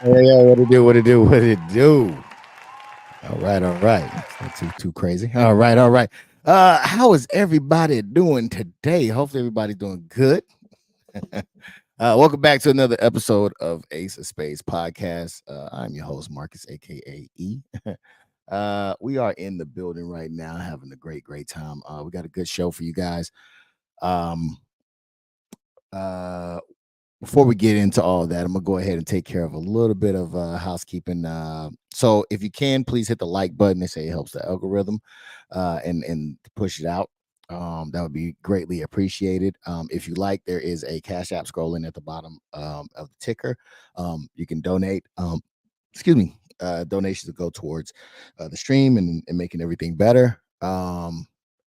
Yeah, what it do? What it do? What it do? All right, all right. It's not too crazy. All right, all right. How is everybody doing today? Hopefully, everybody's doing good. Welcome back to another episode of Ace of Spades podcast. I'm your host, Marcus, aka E. We are in the building right now, having a great time. We got a good show for you guys. Um, uh, Before we get into all of that, I'm gonna go ahead and take care of a little bit of housekeeping. So if you can, please hit the like button. They say it helps the algorithm, and push it out. That would be greatly appreciated. If you like, there is a Cash App scrolling at the bottom of the ticker. You can donate. Excuse me. Donations to go towards the stream and making everything better.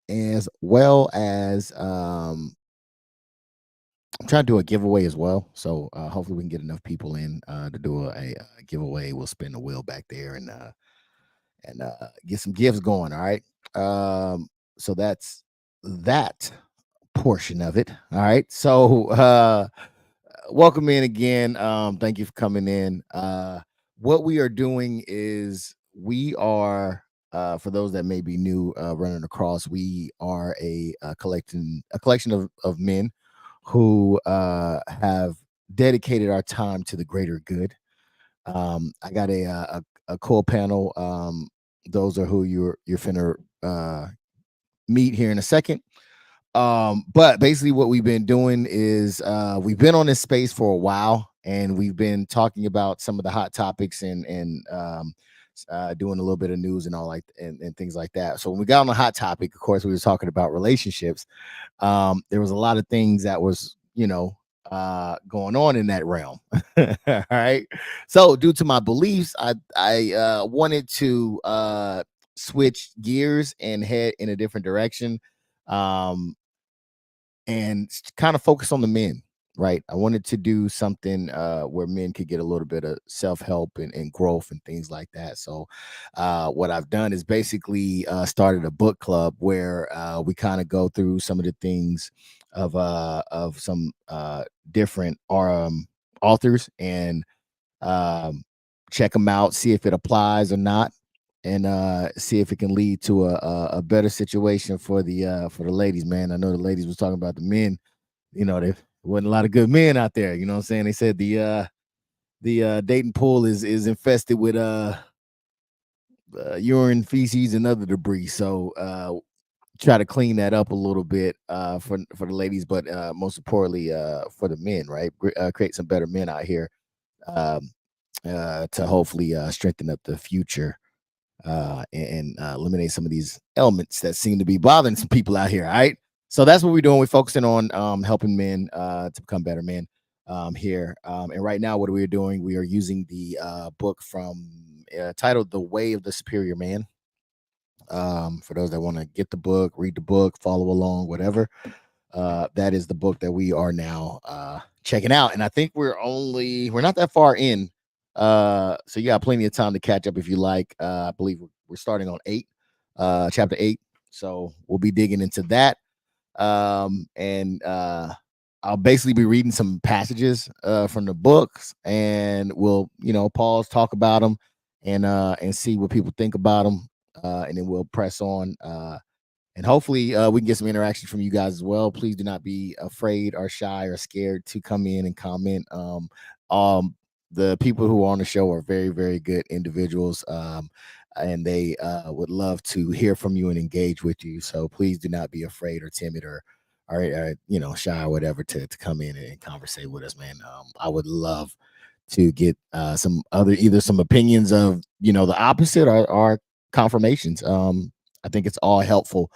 As well as I'm trying to do a giveaway as well. So hopefully we can get enough people in to do a giveaway. We'll spin the wheel back there and get some gifts going. All right. So that's that portion of it. All right. So welcome in again. Thank you for coming in. What we are doing is we are for those that may be new running across, we are a collection of men who have dedicated our time to the greater good. I got a cool panel. Those are who you're finna meet here in a second. But basically, what we've been doing is we've been on this space for a while, and we've been talking about some of the hot topics and doing a little bit of news and all and things like that. So when we got on the hot topic, of course, we were talking about relationships. There was a lot of things that was going on in that realm. All right. So due to my beliefs, I wanted to switch gears and head in a different direction. Um, and kind of focus on the men, right? I wanted to do something where men could get a little bit of self-help and growth and things like that. So what I've done is basically started a book club where we kind of go through some of the things of some different authors and um, check them out, see if it applies or not, and see if it can lead to a better situation for the ladies. Man, I know the ladies was talking about the men. There wasn't a lot of good men out there. You know what I'm saying? They said the dating pool is infested with urine, feces, and other debris. So try to clean that up a little bit for the ladies, but most importantly for the men, right? Create some better men out here. Um, to hopefully strengthen up the future and eliminate some of these elements that seem to be bothering some people out here. All right. So that's what we're doing. We're focusing on helping men to become better men here. And right now, what we're doing, we are using the book from titled The Way of the Superior Man. For those that want to get the book, read the book, follow along, whatever. That is the book that we are now checking out. And I think we're not that far in. So you got plenty of time to catch up if you like. I believe we're starting on chapter 8. So we'll be digging into that. And I'll basically be reading some passages from the books, and we'll, pause, talk about them, and see what people think about them. And then we'll press on. And hopefully we can get some interaction from you guys as well. Please do not be afraid or shy or scared to come in and comment. The people who are on the show are very, very good individuals. And they would love to hear from you and engage with you. So please do not be afraid or timid or shy or whatever to come in and conversate with us, man. I would love to get either some opinions of the opposite or confirmations. I think it's all helpful.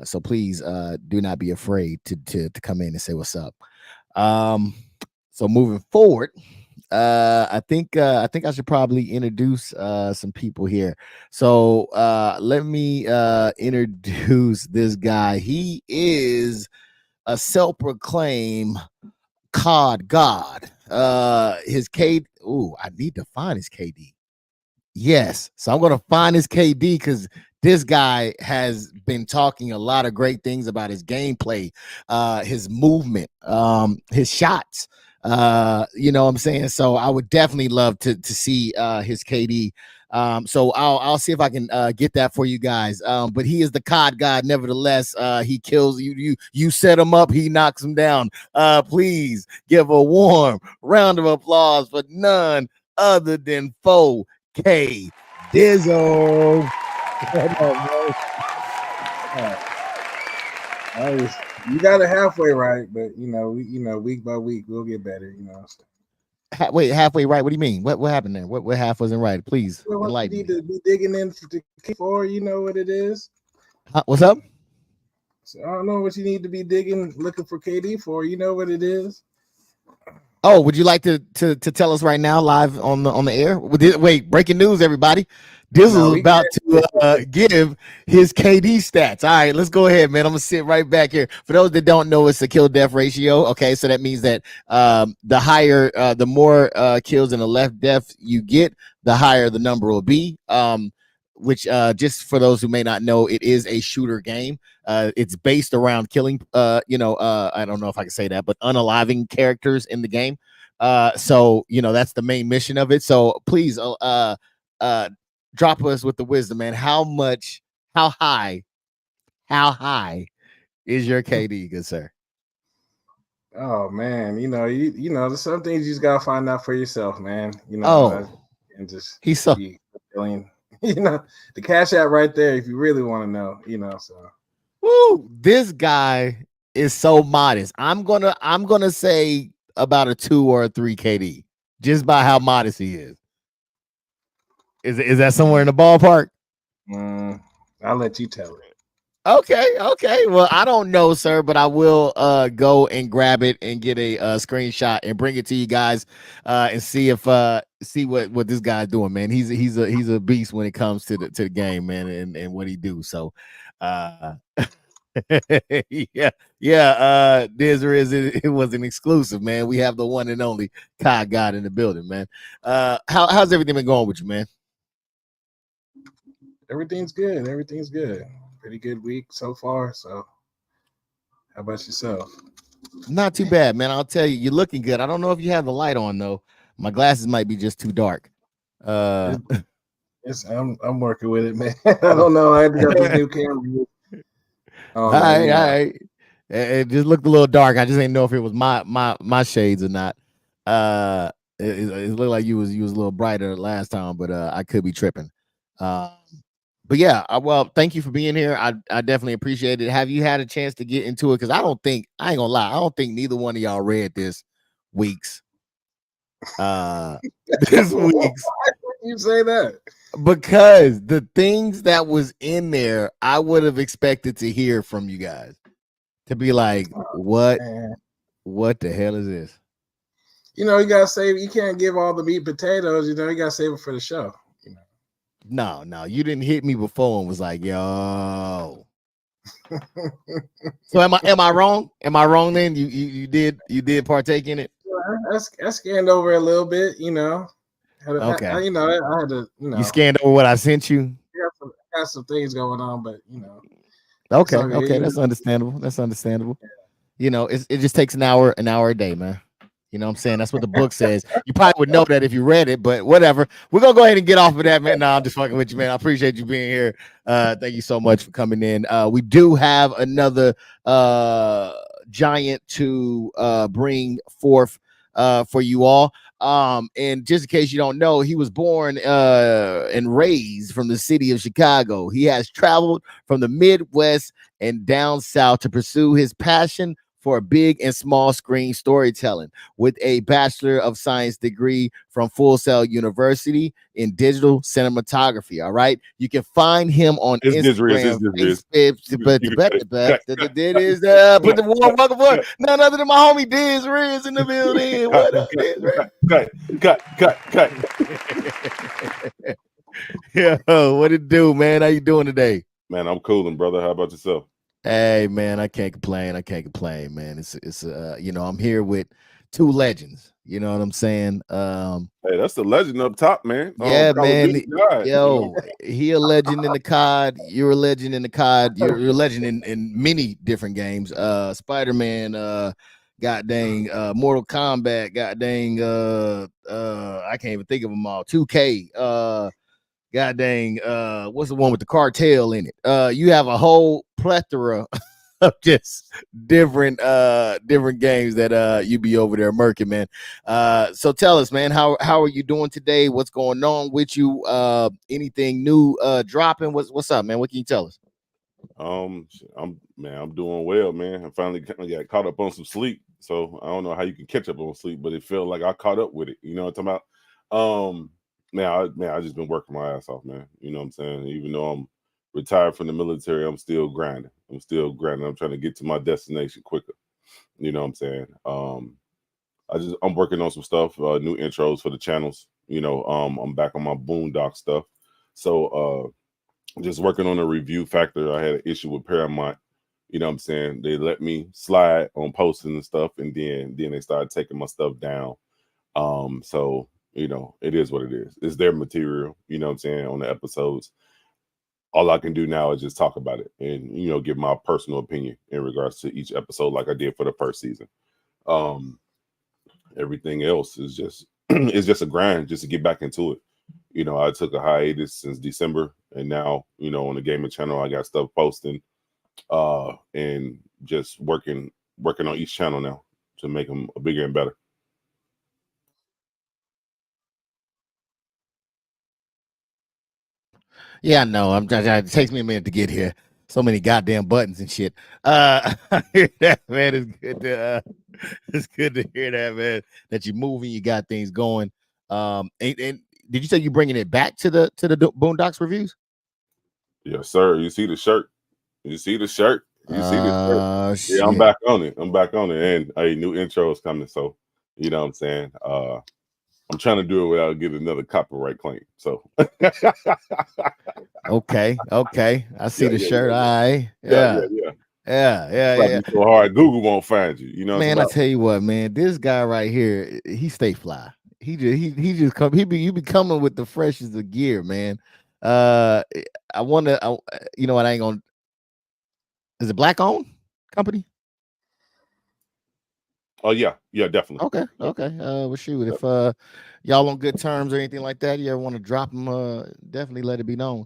So please do not be afraid to come in and say what's up. So moving forward, I think I should probably introduce some people here. So let me introduce this guy. He is a self-proclaimed COD God. His K. Ooh, I need to find his KD. Yes. So I'm going to find his KD because this guy has been talking a lot of great things about his gameplay, his movement, his shots. You know what I'm saying? So I would definitely love to see his KD. So I'll see if I can get that for you guys. But he is the COD god, nevertheless. He kills you set him up, he knocks him down. Please give a warm round of applause for none other than 4K Dizzle. You got it halfway right, but week by week we'll get better. Wait, halfway right? What do you mean? What happened there? What half wasn't right? Please enlighten you need me. to be digging in for. You know what it is. What's up? So I don't know what you need to be looking for KD for. You know what it is. Oh, would you like to tell us right now, live on the air? Wait, breaking news, everybody! Dizzle is about to give his KD stats. All right, let's go ahead, man. I'm gonna sit right back here. For those that don't know, it's the kill death ratio. Okay, so that means that the higher, the more kills in the left death you get, the higher the number will be. Which just for those who may not know, it is a shooter game. It's based around killing, I don't know if I can say that, but unaliving characters in the game. So that's the main mission of it. So please, drop us with the wisdom, man. How high is your KD, good sir? Oh man, there's some things you just gotta find out for yourself, man. And just he's so feeling, the Cash App right there if you really want to know, so. Woo, this guy is so modest. I'm gonna say about a 2 or a 3 KD just by how modest he is. Is that somewhere in the ballpark? I'll let you tell it. Okay. Well, I don't know, sir, but I will go and grab it and get a screenshot and bring it to you guys and see if see what this guy's doing, man. He's a beast when it comes to the game, man, and what he do. So yeah. It was an exclusive, man. We have the one and only COD God in the building, man. How's everything been going with you, man? Everything's good. Pretty good week so far. So how about yourself? Not too bad, man. I'll tell you, you're looking good. I don't know if you have the light on though. My glasses might be just too dark. Yes, I'm working with it, man. I don't know. I got this new camera. All right. It just looked a little dark. I just didn't know if it was my shades or not. It looked like you was a little brighter last time, but I could be tripping. But yeah, well, thank you for being here. I definitely appreciate it. Have you had a chance to get into it? Because I ain't gonna lie, I don't think neither one of y'all read this week's. This week's. Why would you say that? Because the things that was in there, I would have expected to hear from you guys to be like, what the hell is this? You gotta save. You can't give all the meat potatoes. You gotta save it for the show. No, you didn't hit me before and was like, yo. So am I wrong? Am I wrong then? You did partake in it? I scanned over a little bit, Okay. I had to, You scanned over what I sent you? Got some things going on, but Okay, that's understandable. Yeah. It just takes an hour a day, man. You know what I'm saying? That's what the book says. You probably would know that if you read it, but whatever. We're gonna go ahead and get off of that, man. No, I'm just fucking with you, man. I appreciate you being here. Thank you so much for coming in. We do have another giant to bring forth for you all. And just in case you don't know, he was born and raised from the city of Chicago. He has traveled from the Midwest and down south to pursue his passion for big and small screen storytelling with a Bachelor of Science degree from Full Sail University in digital cinematography. All right. You can find him on Instagram. Put the warm welcome for none other than my homie DisRiz in the building. What up, DisRiz? Yo, what it do, man? How you doing today? Man, I'm cooling, brother. How about yourself? Hey, man, I can't complain, man. It's I'm here with two legends. You know what I'm saying? Hey, that's the legend up top, man. Yeah, man. Yo, he a legend in the COD. You're a legend in the COD. You're a legend in many different games. Spider-Man, God dang, Mortal Kombat, God dang, I can't even think of them all. 2K, God dang, what's the one with the cartel in it? You have a whole plethora of just different games that you be over there murking, man. So tell us, man, how are you doing today? What's going on with you? Anything new dropping? What's up, man? What can you tell us? I'm doing well, man. I finally got caught up on some sleep. So I don't know how you can catch up on sleep, but it felt like I caught up with it. You know what I'm talking about? I just been working my ass off, man. You know what I'm saying? Even though I'm retired from the military, I'm still grinding. I'm trying to get to my destination quicker. You know what I'm saying? I'm working on some stuff, new intros for the channels. I'm back on my BoonDocks stuff. So just working on a review factor. I had an issue with Paramount. You know what I'm saying? They let me slide on posting and stuff, and then they started taking my stuff down. So it is what it is. It's their material, you know what I'm saying, on the episodes. All I can do now is just talk about it and give my personal opinion in regards to each episode, like I did for the first season. Everything else is just it's just a grind just to get back into it. I took a hiatus since December, and now, on the gaming channel, I got stuff posting, and just working on each channel now to make them bigger and better. Yeah, no, it takes me a minute to get here. So many goddamn buttons and shit. That, man, it's good to hear that, man. That you're moving, you got things going. And did you say you bringing it back to the BoonDocks reviews? Yes, sir. You see the shirt? You see the shirt? Yeah, Shit. I'm back on it. And a new intro is coming. So, you know what I'm saying? I'm trying to do it without getting another copyright claim. So, okay. I see the shirt. All right. Yeah. So hard, Google won't find you. You know, man. I tell you what, man. This guy right here, he stay fly. He just come. You be coming with the freshest of gear, man. I want to. You know what? I ain't gonna. Is it black owned company? Oh yeah, definitely. Okay. Well, shoot, if y'all on good terms or anything like that, you ever want to drop them, definitely let it be known.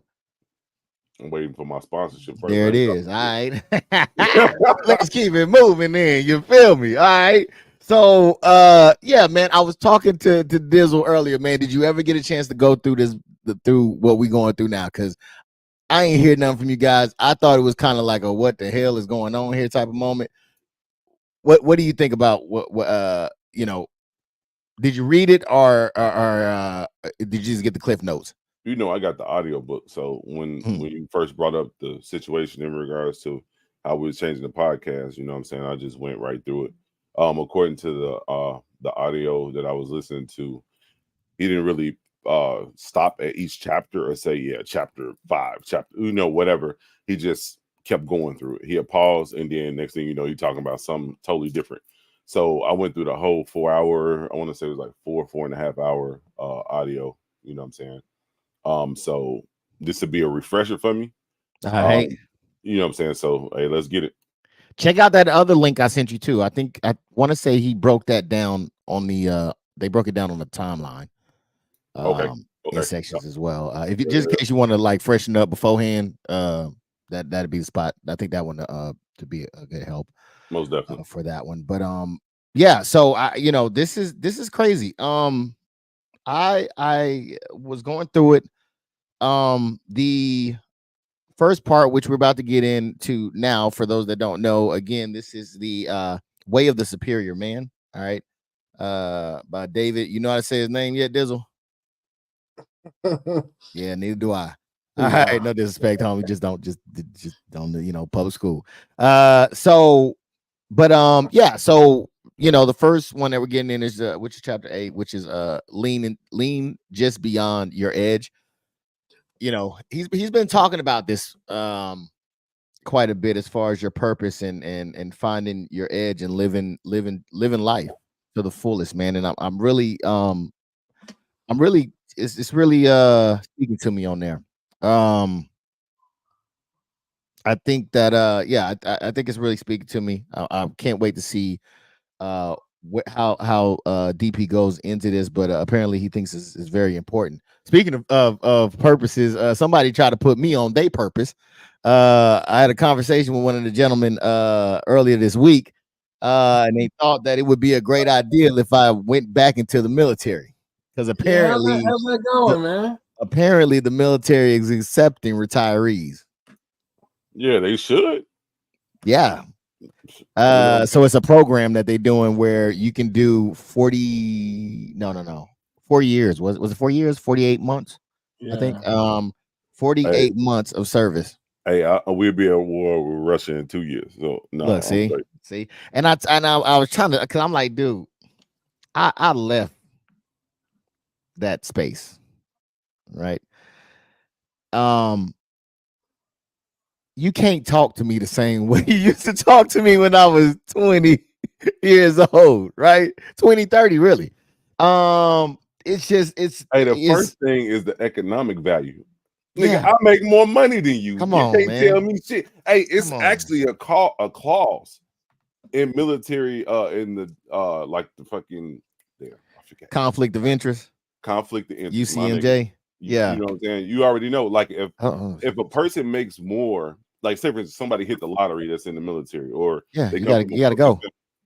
I'm waiting for my sponsorship first. There it is. All right. Let's keep it moving then. You feel me? All right. So yeah, man, I was talking to Dizzle earlier, man. Did you ever get a chance to go through through what we going through now? Because I ain't hear nothing from you guys. I thought it was kind of like a what the hell is going on here type of moment. What do you think about what did you read it or did you just get the cliff notes? I got the audio book. So when you first brought up the situation in regards to how we was changing the podcast, you know what I'm saying, I just went right through it. According to the audio that I was listening to, he didn't really stop at each chapter or say, chapter 5, whatever. He just kept going through it. He had paused, and then next thing you know, he talking about something totally different. So I went through the whole 4 hour, I want to say it was like 4.5 hour audio, you know what I'm saying? So this would be a refresher for me. All right. You know what I'm saying? So hey, let's get it. Check out that other link I sent you too. I want to say he broke that down on they broke it down on the timeline. Okay. In sections as well. If you just in case you want to like freshen up beforehand, that'd be the spot. I think that one to be a good help. Most definitely for that one. But yeah, so this is crazy. I was going through it. The first part, which we're about to get into now, for those that don't know, again, this is the Way of the Superior Man. All right. By David. You know how to say his name yet, Dizzle? Yeah, neither do I. All right, no disrespect, homie. Just don't public school. Yeah, so the first one that we're getting in is which is chapter 8, which is lean just beyond your edge. He's been talking about this quite a bit as far as your purpose and finding your edge and living life to the fullest, man. And I'm really it's really speaking to me on there. I think that I think it's really speaking to me. I can't wait to see how deep he goes into this, but apparently he thinks is very important. Speaking of purposes, somebody tried to put me on their purpose. I had a conversation with one of the gentlemen earlier this week, and they thought that it would be a great idea if I went back into the military, because apparently, how's that going, man? Apparently, the military is accepting retirees. Yeah, they should. Yeah. So it's a program that they're doing where you can do 4 years. Was it 4 years? 48 months, I think. 48 months of service. Hey, we'll be at war with Russia in 2 years. So no, look, see, and I was trying to, because I'm like, dude, I left that space, right? You can't talk to me the same way you used to talk to me when I was 20 years old, right? 20, 30, really. It's just, first thing is the economic value. Nigga, I make more money than you. Come you on, can't man. tell me shit. Hey, it's actually a clause in military, in the like the fucking I forget. Conflict of interest. UCMJ. Yeah. You know what I'm saying? You already know, like if a person makes more, like say for instance, somebody hit the lottery that's in the military, or you gotta go.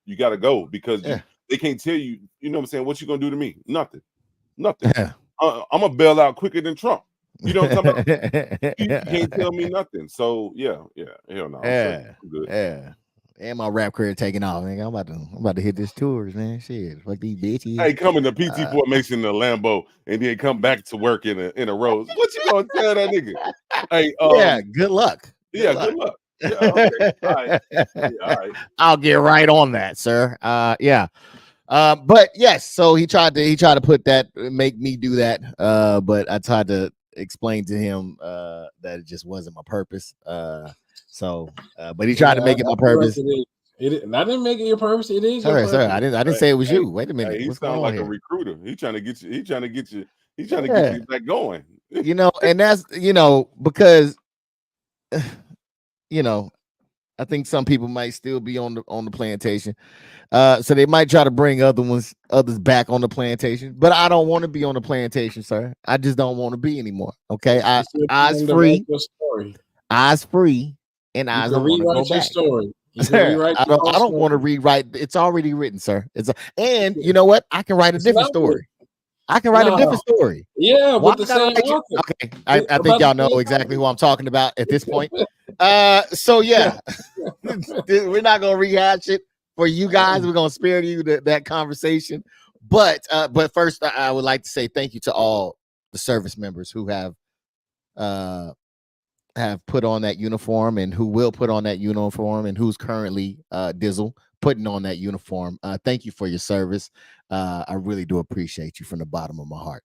You gotta go because they can't tell you, you know what I'm saying, what you gonna do to me? Nothing. I'm gonna bail out quicker than Trump. You know what I'm talking about? You can't tell me nothing. So hell no. I'm good. And my rap career taking off, man. I'm about to hit this tours, man. Shit, fuck these bitches. Hey, come in the PT formation in a Lambo and then come back to work in a Rose. What you gonna tell that nigga? Hey, good luck. Good luck. Yeah, okay. All right. Yeah, all right. I'll get right on that, sir. But yes, so he tried to put that, make me do that. But I tried to explain to him that it just wasn't my purpose. But he tried to make it my purpose. I didn't make it your purpose. It is your purpose. Sir, I didn't say it was you. Wait a minute. Hey, he sounds like a recruiter. He's trying to get you. He's trying to get you back going. And that's because I think some people might still be on the plantation. So they might try to bring others back on the plantation, but I don't want to be on the plantation, sir. I just don't want to be anymore. Okay, eyes free, and eyes don't want to go back. Story. I don't want to rewrite. It's already written, sir. And you know what? I can write a different story. I can write a different story. Yeah, but the same okay. I think y'all know exactly who I'm talking about at this point. So yeah, we're not gonna rehash it for you guys. We're gonna spare you that conversation. But first, I would like to say thank you to all the service members who have put on that uniform and who will put on that uniform and who's currently Dizzle putting on that uniform. Thank you for your service. I really do appreciate you from the bottom of my heart.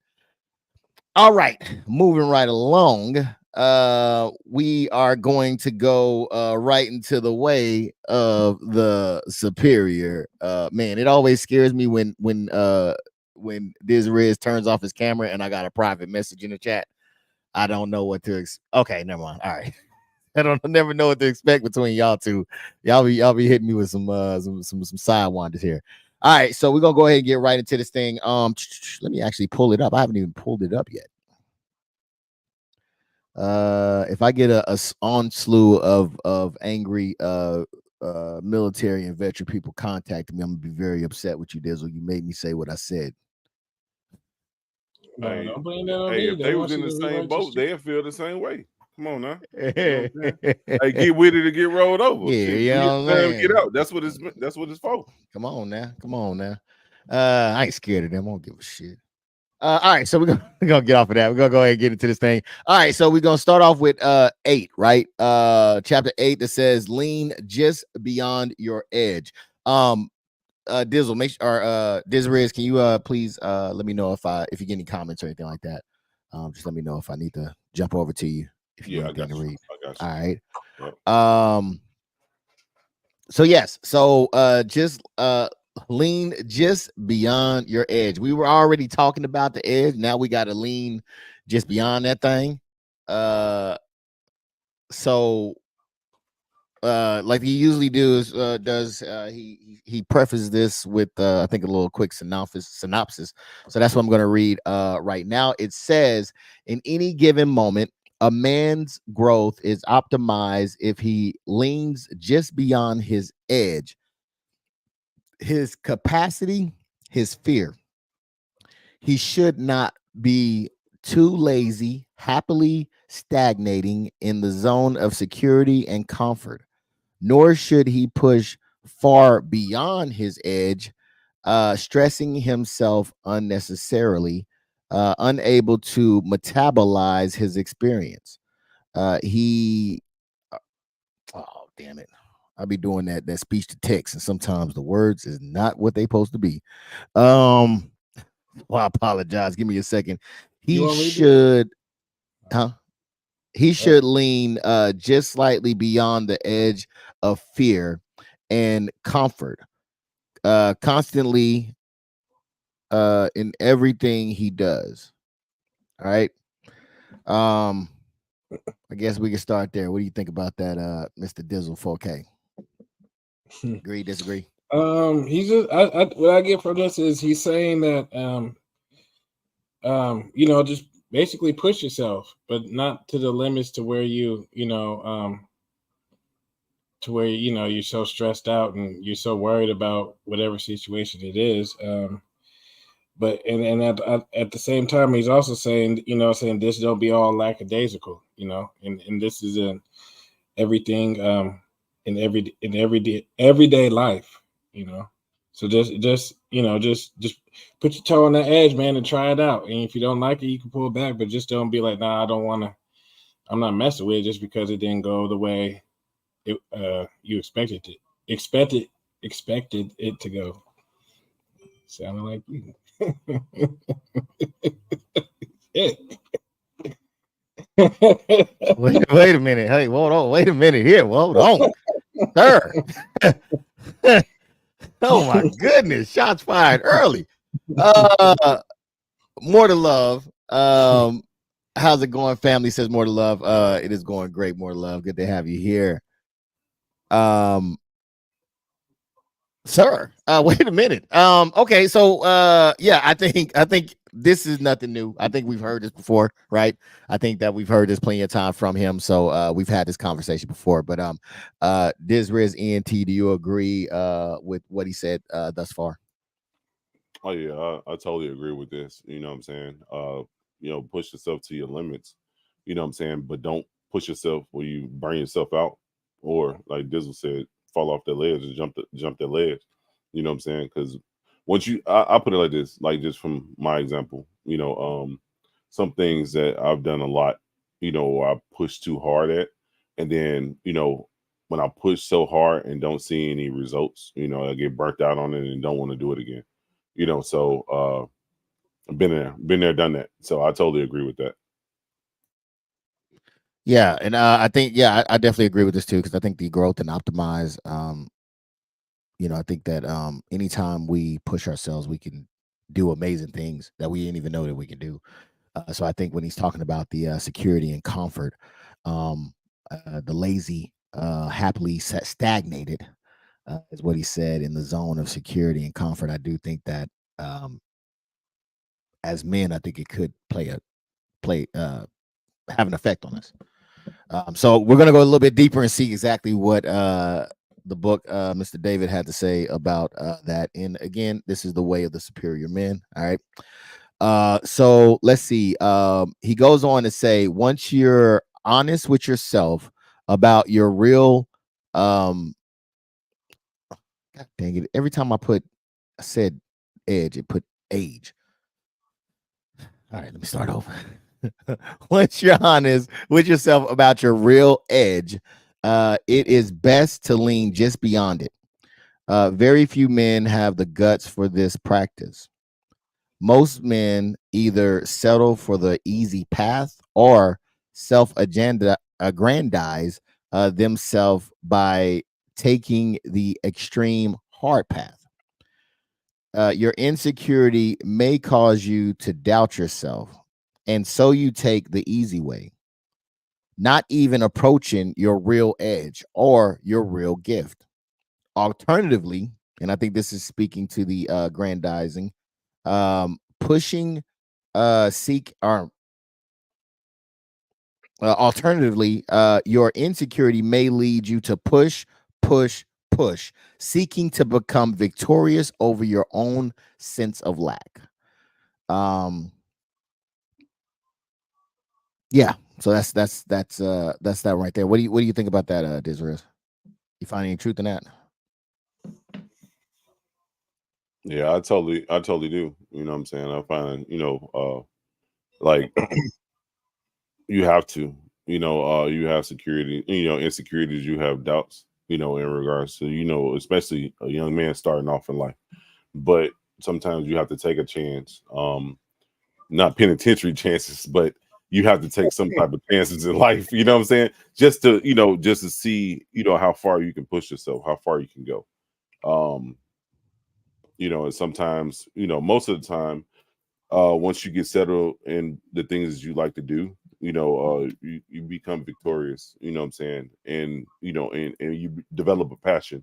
All right, moving right along. We are going to go right into the way of the superior. Man, it always scares me when DisRiz turns off his camera and I got a private message in the chat. I don't know what to okay, never mind. All right. I never know what to expect between y'all two. Y'all be hitting me with some sidewinders here. All right, so we're gonna go ahead and get right into this thing. Let me actually pull it up. I haven't even pulled it up yet. If I get a onslaught of angry military and veteran people contacting me, I'm gonna be very upset with you, Dizzle. You made me say what I said. Hey, if they was in the same boat, they'd feel the same way. Come on now. Hey, get with it or get rolled over. Get out. That's what it's for. Come on now. I ain't scared of them. I don't give a shit. All right, so we're gonna get off of that. We're gonna go ahead and get into this thing. All right, so we're gonna start off with 8, right? Chapter 8 that says lean just beyond your edge. Dizzle, make sure DisRiz, can you please let me know if you get any comments or anything like that. Just let me know if I need to jump over to you. If you want to read. All right. Yep. So yes, just lean just beyond your edge. We were already talking about the edge. Now we got to lean just beyond that thing. So like he usually does, he prefaces this with I think a little quick synopsis. So that's what I'm going to read right now. It says, in any given moment, a man's growth is optimized if he leans just beyond his edge, his capacity, his fear. He should not be too lazy, happily stagnating in the zone of security and comfort, nor should he push far beyond his edge, stressing himself unnecessarily, unable to metabolize his experience. He, oh, damn it. I'll be doing that speech to text, and sometimes the words is not what they supposed to be. Well, I apologize. Give me a second. He should, huh? He should lean just slightly beyond the edge of fear and comfort, constantly in everything he does. All right. I guess we can start there. What do you think about that, Mr. Dizzle 4K? Agree, disagree? He's just what I get from this is he's saying that just basically push yourself, but not to the limits to where to where you're so stressed out and you're so worried about whatever situation it is. But at the same time, he's also saying this don't be all lackadaisical, and this is in everything, in everyday life, So just put your toe on the edge, man, and try it out. And if you don't like it, you can pull back, but just don't be like, nah, I don't want to. I'm not messing with it just because it didn't go the way you expected it to go. Sounded like you. wait a minute. Hey, hold on. Wait a minute here. Hold on, sir. Oh my goodness. Shots fired early. More to love. How's it going, family? Says more to love. It is going great. More to love. Good to have you here. Sir, wait a minute. Okay, so yeah, I think this is nothing new. I think we've heard this before, right? I think that we've heard this plenty of time from him. So we've had this conversation before. But DisRizEnt, do you agree with what he said thus far? Oh yeah, I totally agree with this. You know what I'm saying? Push yourself to your limits. You know what I'm saying? But don't push yourself where you burn yourself out, or like Dizzle said, fall off the ledge and jump the ledge. You know what I'm saying? Because once I put it like this, like just from my example, some things that I've done a lot, I push too hard at, and then when I push so hard and don't see any results, I get burnt out on it and don't want to do it again. So I've been there, done that. So I totally agree with that. Yeah, and I think I definitely agree with this too, because I think the growth and optimize. I think that anytime we push ourselves, we can do amazing things that we didn't even know that we can do. So I think when he's talking about the security and comfort, the lazy, happily stagnated, is what he said, in the zone of security and comfort. I do think that as men, I think it could have an effect on us. So we're gonna go a little bit deeper and see exactly what the book Mr. David had to say about that. And again, this is The Way of the Superior Men. All right. So let's see. He goes on to say, once you're honest with yourself about your real God dang it. Every time I said edge, it put age. All right, let me start over. Once you're honest with yourself about your real edge, it is best to lean just beyond it. Very few men have the guts for this practice. Most men either settle for the easy path or aggrandize themselves by taking the extreme hard path. Your insecurity may cause you to doubt yourself, and so you take the easy way. not even approaching your real edge or your real gift. Alternatively, and I think this is speaking to the grandizing, pushing seek or alternatively, your insecurity may lead you to push, seeking to become victorious over your own sense of lack. Um, yeah. So that's that right there. What do you think about that, Disriz? You find any truth in that? Yeah, I totally do. You know what I'm saying? I find, like you have to, you have security, insecurities, you have doubts, in regards to, especially a young man starting off in life. But sometimes you have to take a chance. Not penitentiary chances, but you have to take some type of chances in life, you know what I'm saying? Just to see, how far you can push yourself, how far you can go. Um, and sometimes, most of the time, once you get settled in the things you like to do, you become victorious, you know what I'm saying? And, and you develop a passion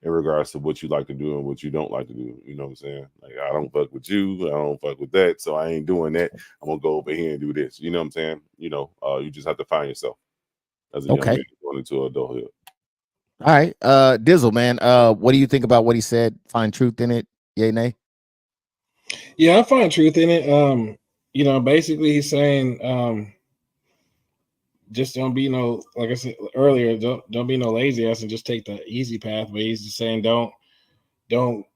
in regards to what you like to do and what you don't like to do. You know what I'm saying? Like, I don't fuck with you. I don't fuck with that. So I ain't doing that. I'm going to go over here and do this. You know what I'm saying? You just have to find yourself as a young Okay. man going into adulthood. All right. Dizzle, man. What do you think about what he said? Find truth in it? Yay, nay? Yeah, I find truth in it. Basically he's saying just don't be no, like I said earlier, don't be no lazy ass and just take the easy path. But he's just saying don't go,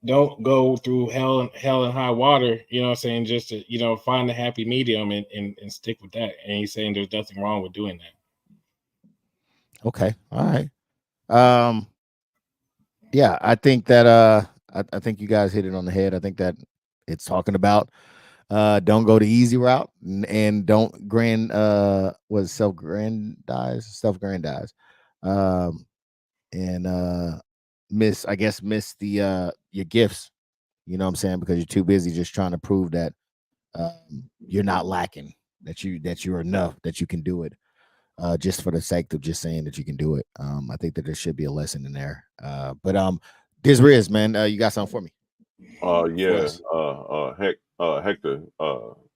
don't go through hell and high water, saying, just to, find the happy medium and stick with that. And he's saying there's nothing wrong with doing that. Okay. All right. Yeah, I think that I think you guys hit it on the head. I think that it's talking about don't go the easy route and don't was self-grandize and miss the your gifts, you know what I'm saying, because you're too busy just trying to prove that you're not lacking, that you're enough, that you can do it, just for the sake of just saying that you can do it. I think that there should be a lesson in there. But Diz man, you got something for me? For Yeah. us? Hector,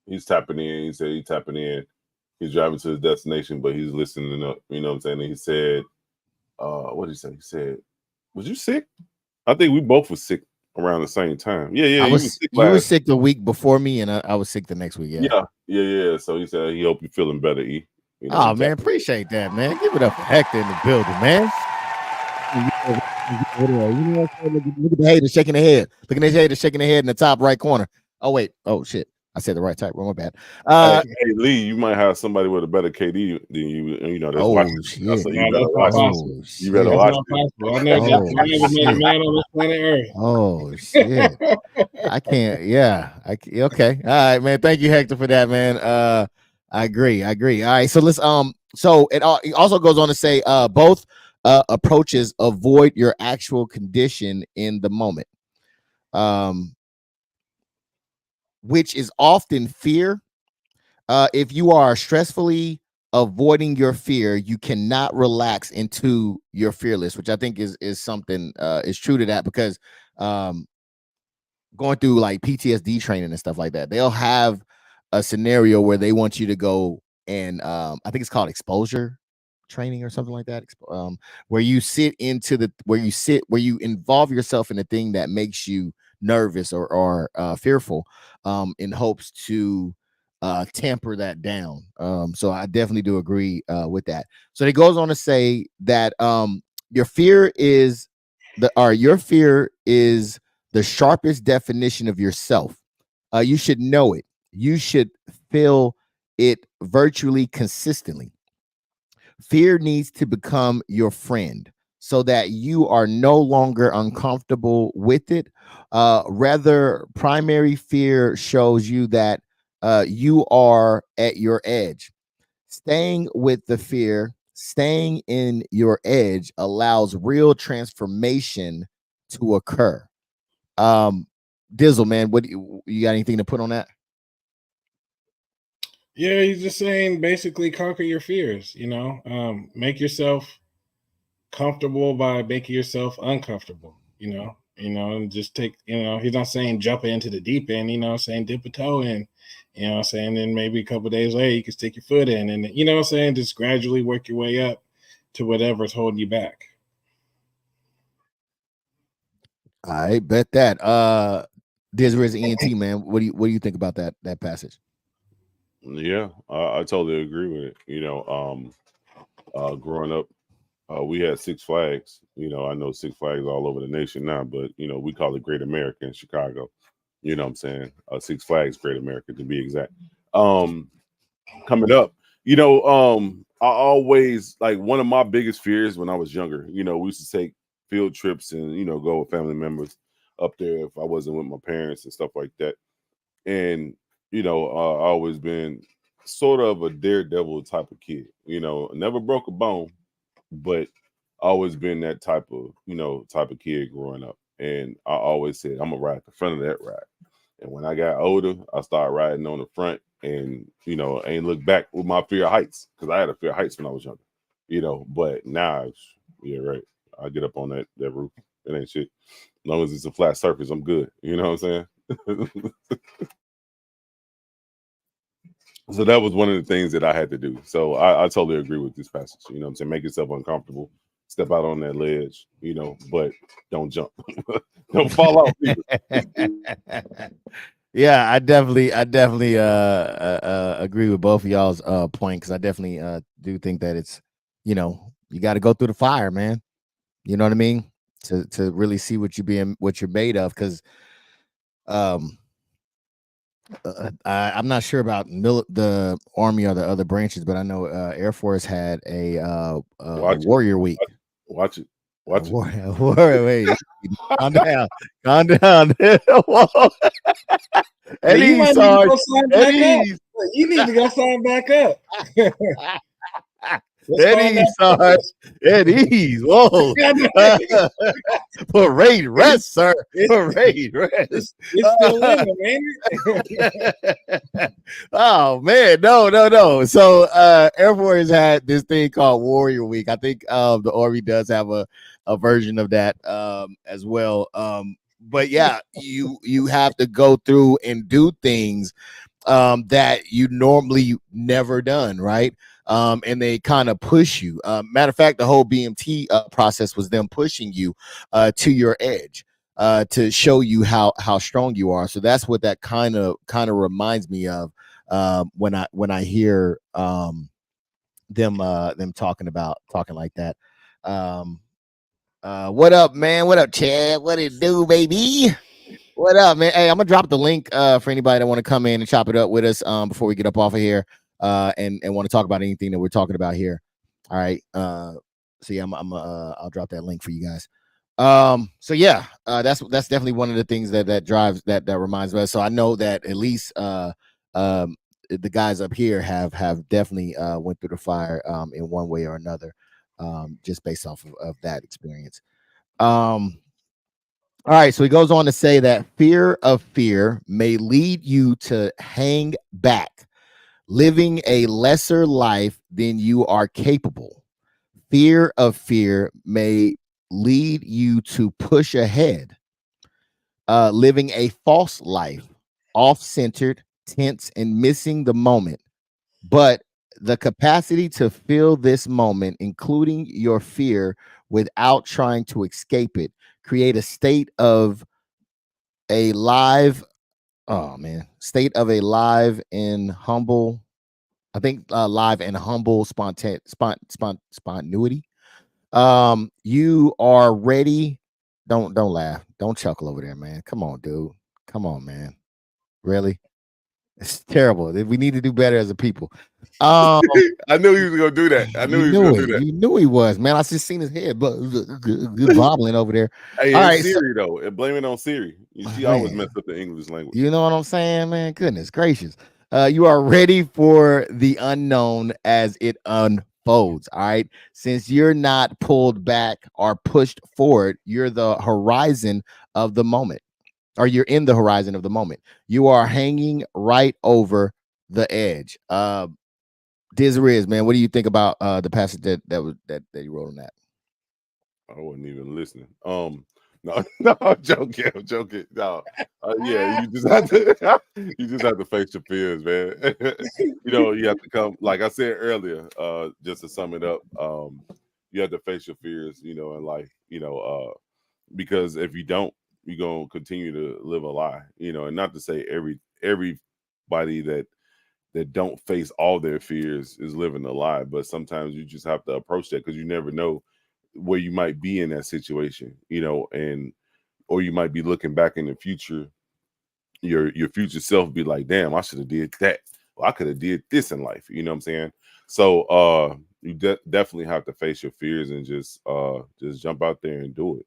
he's tapping in. He said he's tapping in. He's driving to his destination, but he's listening up. You know what I'm saying? And he said, what did he say? He said, "Was you sick?" I think we both were sick around the same time. Yeah, I you was was sick You were last. sick the week before me, and I was sick the next week. Yeah. Yeah. So he said he hope you feeling better, E. Oh He man, tapped in. appreciate that, man. Give it up for Hector in the building, man. You know what I'm saying? Look at the haters shaking their head. Look at the haters shaking their head in the top right corner. Oh wait. Oh shit. I said the right type. My bad. Hey, Lee, you might have somebody with a better KD than you. That's watching. Oh shit. So No, you better that's not watch it. possible. Oh You better shit. That's watch not it. possible. I never Oh met a shit. man on this planet Earth. Oh shit. I can't. Yeah. Okay. All right, man. Thank you, Hector, for that, man. I agree. All right. So let's So it also goes on to say both approaches avoid your actual condition in the moment. Um, which is often fear. If you are stressfully avoiding your fear, you cannot relax into your fearless, which I think is something is true to that, because um going through like PTSD training and stuff like that, they'll have a scenario where they want you to go and I think it's called exposure training or something like that. Where you sit into where you involve yourself in a thing that makes you nervous or fearful, in hopes to tamper that down. So I definitely do agree with that. So it goes on to say that your fear is your fear is the sharpest definition of yourself. You should know it. You should feel it virtually consistently. Fear needs to become your friend so that you are no longer uncomfortable with it. Rather, primary fear shows you that you are at your edge. Staying with the fear, staying in your edge allows real transformation to occur. Um, Dizzle, man, you got anything to put on that? Yeah, he's just saying basically conquer your fears, make yourself comfortable by making yourself uncomfortable, and just take, he's not saying jump into the deep end, saying dip a toe in, saying then maybe a couple days later you can stick your foot in and saying just gradually work your way up to whatever's holding you back. I bet that. DisRizCinematicReviews, man. What do you think about that passage? Yeah, I totally agree with it. Growing up, we had Six Flags. I know Six Flags all over the nation now, but we call it Great America in Chicago. You know what I'm saying? Six Flags Great America to be exact. Coming up, I always like one of my biggest fears when I was younger. We used to take field trips and go with family members up there if I wasn't with my parents and stuff like that. And I always been sort of a daredevil type of kid. Never broke a bone, but always been that type of kid growing up. And I always said I'm gonna ride the front of that ride. And when I got older, I started riding on the front, and ain't look back with my fear of heights, because I had a fear of heights when I was younger. But now, yeah, right. I get up on that roof. It ain't shit. As long as it's a flat surface, I'm good. You know what I'm saying? So that was one of the things that I had to do. So I totally agree with this passage. You know what I'm saying? Make yourself uncomfortable. Step out on that ledge, but don't jump. Don't fall off either. Yeah, I definitely agree with both of y'all's point, because I definitely do think that it's, you got to go through the fire, man. You know what I mean? To really see what you're made of, because I'm not sure about the Army or the other branches, but I know Air Force had a Warrior Week. Watch it. Warrior Week. Calm down. Calm down. You might need to go sign back up. Eddie. You need to go sign back up. Eddie. Whoa. Parade rest, sir. Parade rest. It's still in there, man. Oh man, no. So Air Force had this thing called Warrior Week. I think the Army does have a version of that as well. But yeah, you have to go through and do things that you normally never done, right? And they kind of push you. Matter of fact, the whole BMT process was them pushing you to your edge, to show you how strong you are. So that's what that kind of reminds me of when I hear them talking like that. What up, man? What up, Chad? What it do, baby? What up, man? Hey, I'm gonna drop the link for anybody that want to come in and chop it up with us before we get up off of here and want to talk about anything that we're talking about here. All right. So yeah, I'll drop that link for you guys. So yeah, that's definitely one of the things that drives that reminds me. So I know that at least the guys up here have definitely went through the fire in one way or another, just based off of that experience. All right, so he goes on to say that fear of fear may lead you to hang back, living a lesser life than you are capable. Fear of fear may lead you to push ahead, living a false life, off-centered, tense, and missing the moment. But the capacity to feel this moment, including your fear, without trying to escape it, create a state of a live state of a live and humble, I think live and humble spontaneity. You are ready. Don't laugh. Don't chuckle over there, man. Come on, dude. Come on, man. Really? It's terrible. We need to do better as a people. I knew he was gonna do that. I knew he was gonna do that. You knew he was, man. I just seen his head, but wobbling over there. Hey, all right, Siri though, and blame it on Siri. She always messed up the English language. You know what I'm saying, man? Goodness gracious. You are ready for the unknown as it unfolds. All right. Since you're not pulled back or pushed forward, you're the horizon of the moment, or you're in the horizon of the moment. You are hanging right over the edge. DisRiz, man, what do you think about the passage that you wrote on that? I wasn't even listening. No, no, I'm joking. No, yeah, you just have to, you just have to face your fears, man. You have to come, like I said earlier. Just to sum it up, you have to face your fears, in life, because if you don't, you're gonna continue to live a lie, and not to say everybody that don't face all their fears is living a lie, but sometimes you just have to approach that because you never know where you might be in that situation, and or you might be looking back in the future, your future self be like, damn, I should have did that. Well, I could have did this in life. You know what I'm saying? So you definitely have to face your fears and just jump out there and do it.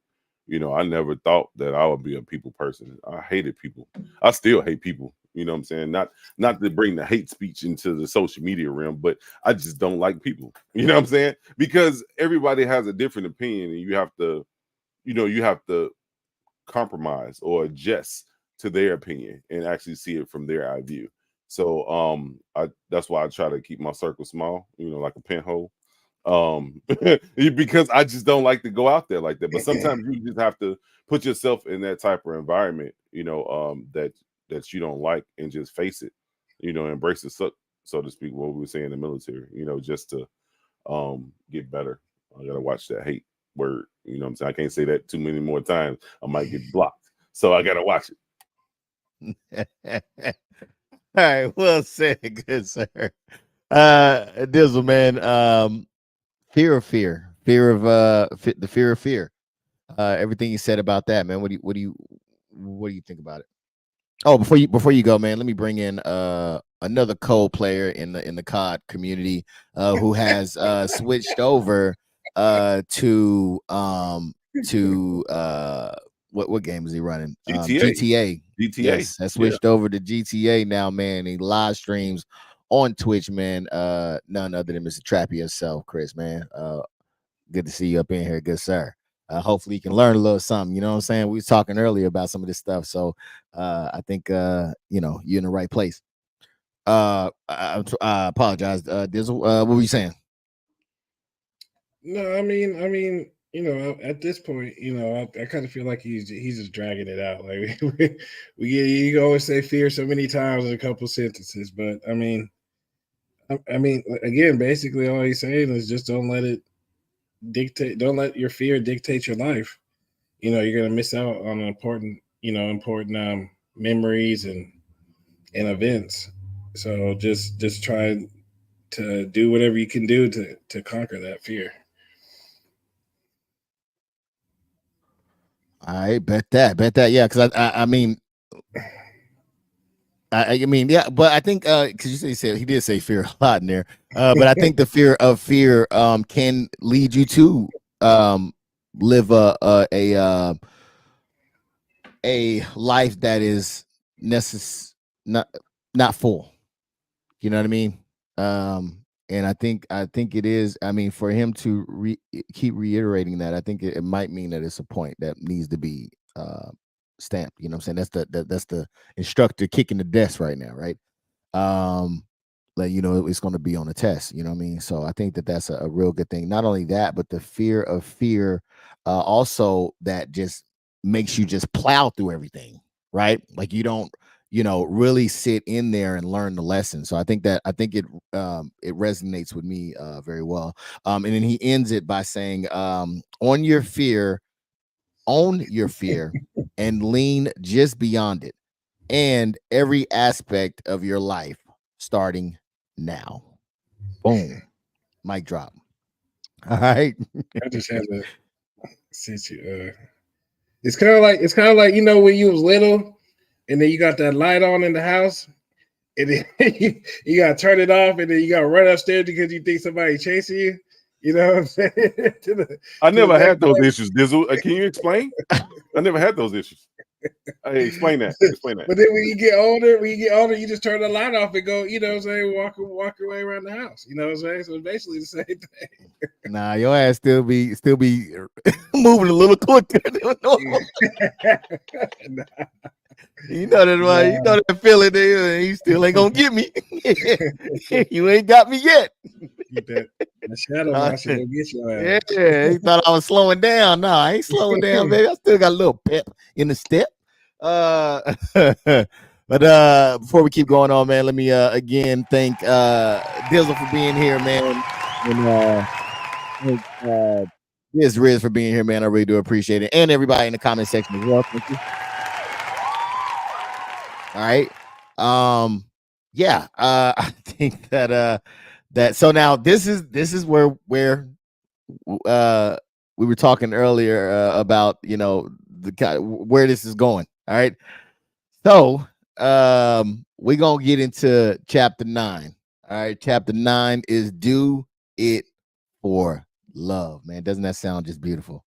I never thought that I would be a people person. I hated people. I still hate people. You know what I'm saying? Not to bring the hate speech into the social media realm, but I just don't like people. You know what I'm saying? Because everybody has a different opinion, and you have to compromise or adjust to their opinion and actually see it from their eye view. So that's why I try to keep my circle small, like a pinhole. Because I just don't like to go out there like that. But sometimes you just have to put yourself in that type of environment, that you don't like, and just face it, embrace it, so to speak, what we were saying in the military, just to get better. I gotta watch that hate word. You know what I'm saying? I can't say that too many more times. I might get blocked. So I gotta watch it. All right, well said, good sir. Dizzle, man. Fear of the fear of fear. Everything you said about that, man. What do you think about it? Oh, before you go, man, let me bring in another COD player in the COD community who has switched over to what game is he running? GTA. Yes, has switched over to GTA now, man. He live streams on Twitch, man. None other than Mr. Trappy yourself, Chris, man. Good to see you up in here, good sir. Hopefully you can learn a little something. You know what I'm saying? We was talking earlier about some of this stuff. So I think you're in the right place. I apologize. Dizzle, what were you saying? No, I mean, at this point, I kind of feel like he's just dragging it out. Like you always say fear so many times in a couple sentences, but I mean, again, basically all he's saying is just don't let your fear dictate your life. You're gonna miss out on important memories and events. So just try to do whatever you can do to conquer that fear. I bet that, yeah, because I mean, yeah, but I think because he did say fear a lot in there, but I think the fear of fear can lead you to live a life that is not full. You know what I mean? And I think it is. I mean, for him to keep reiterating that, I think it might mean that it's a point that needs to be stamped. You know what I'm saying? That's the instructor kicking the desk right now, right? Like, it's going to be on a test. You know what I mean? So I think that's a real good thing. Not only that, but the fear of fear, also that just makes you just plow through everything, right? Like you don't really sit in there and learn the lesson. So I think it resonates with me very well. And then he ends it by saying, own your fear and lean just beyond it, and every aspect of your life starting now. Boom. Mic drop. All right. I just had to since you it's kind of like when you was little and then you got that light on in the house and then you gotta turn it off and then you gotta run upstairs because you think somebody chasing you. You know what I'm saying? I never had those issues, Dizzle. Can you explain? I never had those issues. Hey, explain that. But then when you get older, you just turn the light off and go, walk your way around the house. You know what I'm saying? So it's basically the same thing. Nah, your ass still be moving a little quicker than normal. Nah. You know that, Nah, you know that feeling there. You still ain't gonna get me. You ain't got me yet. get that shadow box to go get your ass. Yeah, he thought I was slowing down. No, I ain't slowing down, baby. I still got a little pep in the step. But before we keep going on, man, let me again thank Dizzle for being here, man. And thank Riz for being here, man. I really do appreciate it. And everybody in the comment section as well. Thank you. All right. Yeah, I think that so now this is where we were talking earlier about, you know, where this is going. All right. So we're gonna get into chapter 9. All right, chapter 9 is Do It for Love, man. Doesn't that sound just beautiful?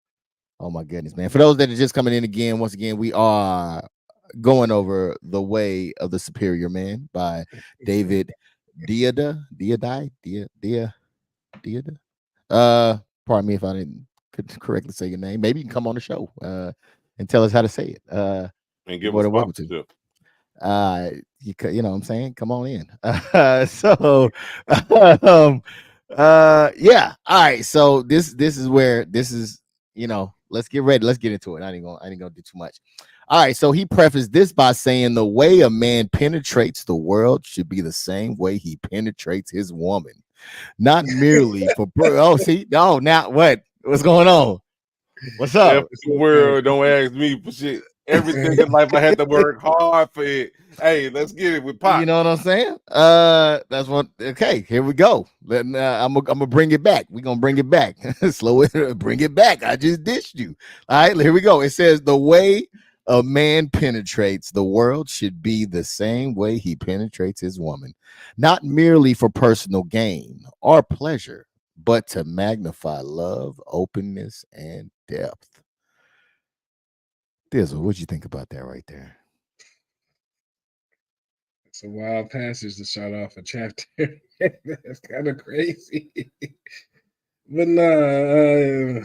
Oh my goodness, man. For those that are just coming in again, once again, we are going over The Way of the Superior Man by David Diada. Pardon me if I didn't correctly say your name. Maybe you can come on the show and tell us how to say it. And you're give more a than welcome to. sponsorship. You know what I'm saying? Come on in. So yeah. All right. So this is where this is, you know, let's get ready. Let's get into it. I ain't gonna do too much. All right. So he prefaced this by saying the way a man penetrates the world should be the same way he penetrates his woman. Not merely for now what's going on? What's up? World, don't ask me for shit. Everything in life I had to work hard for it. Hey, let's get it with Pop. You know what I'm saying? That's what. Okay, here we go. I'm gonna bring it back. We're gonna bring it back. Slow it. Bring it back. I just dished you. All right, here we go. It says the way a man penetrates the world should be the same way he penetrates his woman, not merely for personal gain or pleasure, but to magnify love, openness, and depth. Dizzle, what'd you think about that right there? It's a wild passage to start off a chapter. That's kind of crazy. But no,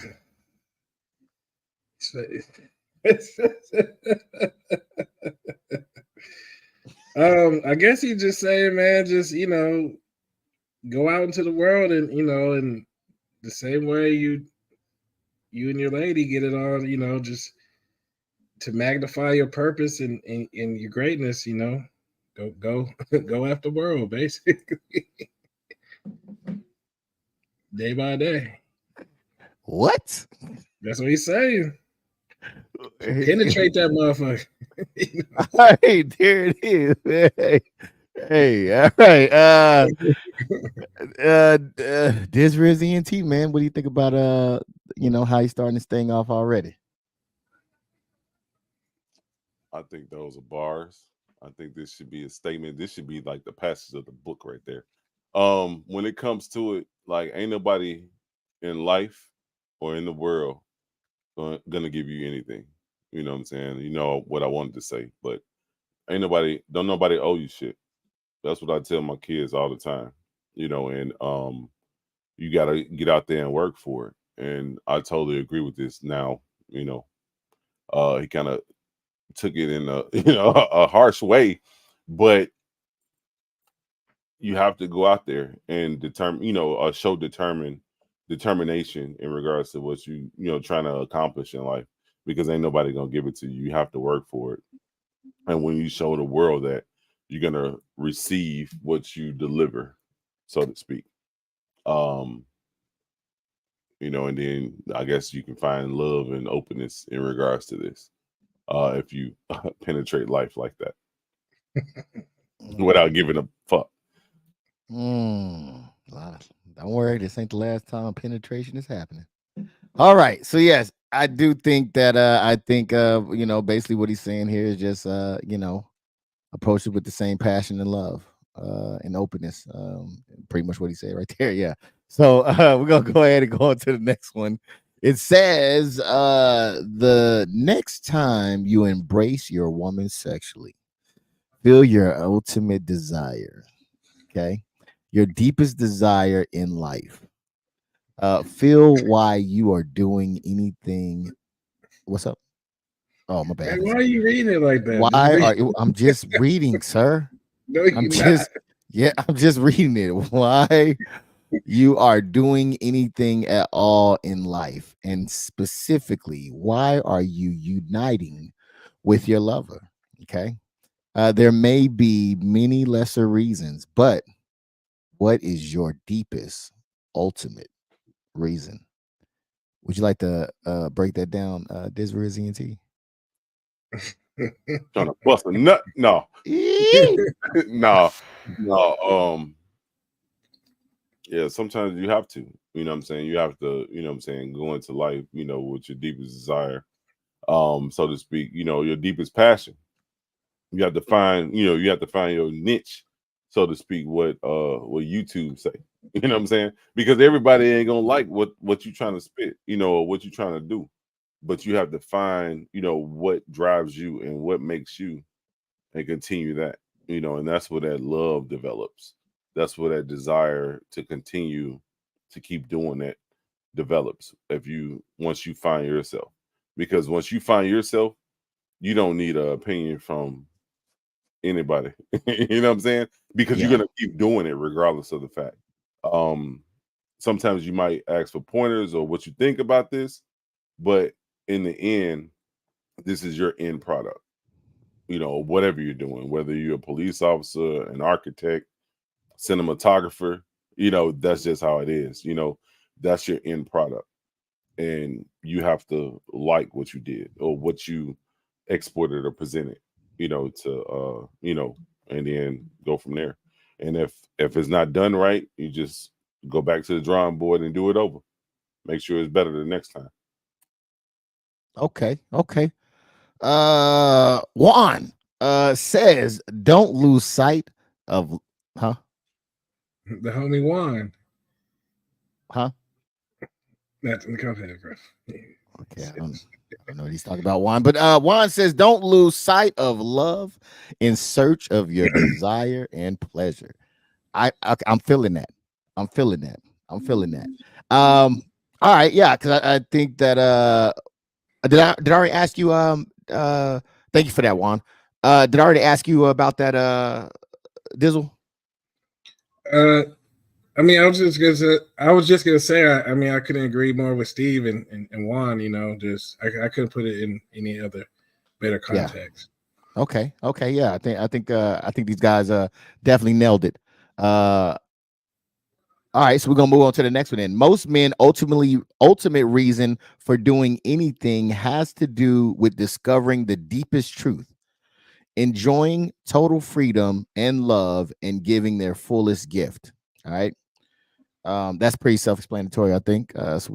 I guess he just saying, man, just, you know, go out into the world and, you know, and the same way you and your lady get it on, you know, just to magnify your purpose and your greatness, you know, go go after the world, basically. Day by day. What? That's what he's saying. Penetrate that motherfucker. You know? All right, there it is. Hey, all right. DisRizCinematicReviews, man. What do you think about you know, how he's starting this thing off already? I think those are bars. I think this should be a statement. This should be like the passage of the book right there. When it comes to it, like ain't nobody in life or in the world gonna give you anything. You know what I'm saying? You know what I wanted to say, but don't nobody owe you shit. That's what I tell my kids all the time. You know, and you gotta get out there and work for it. And I totally agree with this. Now, you know, he kind of took it in a you know a harsh way, but you have to go out there and determine, you know, show determination in regards to what you know trying to accomplish in life, because ain't nobody gonna give it to you. You have to work for it, and when you show the world that you're gonna receive what you deliver, so to speak. Um, you know, and then I guess you can find love and openness in regards to this. If you penetrate life like that without giving a fuck. Don't worry, this ain't the last time penetration is happening. All right, so yes, I do think that I think you know, basically what he's saying here is just you know, approach it with the same passion and love and openness. Pretty much what he said right there. Yeah. So we're gonna go ahead and go on to the next one. It says the next time you embrace your woman sexually, feel your ultimate desire. Okay. Your deepest desire in life. Feel why you are doing anything. What's up? Oh, my bad. Man, why are you reading it like that? Why are you? I'm just reading, sir. No, I'm you're just I'm just reading it. Why you are doing anything at all in life, and specifically, why are you uniting with your lover? Okay. There may be many lesser reasons, but what is your deepest, ultimate reason? Would you like to break that down, DisRizCinematic? Trying to bust a nut? No, no, no. Yeah, sometimes you have to. You know what I'm saying? You have to. You know what I'm saying? Go into life. You know, with your deepest desire, so to speak. You know, your deepest passion. You have to find. You know, you have to find your niche, so to speak. What YouTube say? You know what I'm saying? Because everybody ain't gonna like what you trying to spit. You know, or what you trying to do. But you have to find. You know what drives you and what makes you, and continue that. You know, and that's where that love develops. That's where that desire to continue to keep doing that develops. If you once you find yourself, because once you find yourself, you don't need an opinion from anybody. You know what I'm saying? Because you're Yeah. gonna keep doing it regardless of the fact. Um, Sometimes you might ask for pointers or what you think about this, but in the end, this is your end product. You know, whatever you're doing, whether you're a police officer, an architect, cinematographer, you know, that's just how it is. You know, that's your end product. And you have to like what you did or what you exported or presented, you know, to you know, and then go from there. And if it's not done right, you just go back to the drawing board and do it over. Make sure it's better the next time. Okay. Okay. Juan says, don't lose sight of, huh? the homie Juan. Huh? That's in the company, bro. Okay, I don't know what he's talking about, Juan. But Juan says, don't lose sight of love in search of your desire and pleasure. I'm feeling that. I'm feeling that. I'm feeling that. All right, yeah, because I think that did I already ask you thank you for that, Juan. Did I already ask you about that Dizzle? I mean, I was just gonna say. I mean, I couldn't agree more with Steve and Juan. You know, just I couldn't put it in any other better context. Yeah. Okay. Yeah. I think these guys definitely nailed it. All right, so we're gonna move on to the next one. Then most men ultimate reason for doing anything has to do with discovering the deepest truth, enjoying total freedom and love, and giving their fullest gift. All right. That's pretty self-explanatory, I think. Is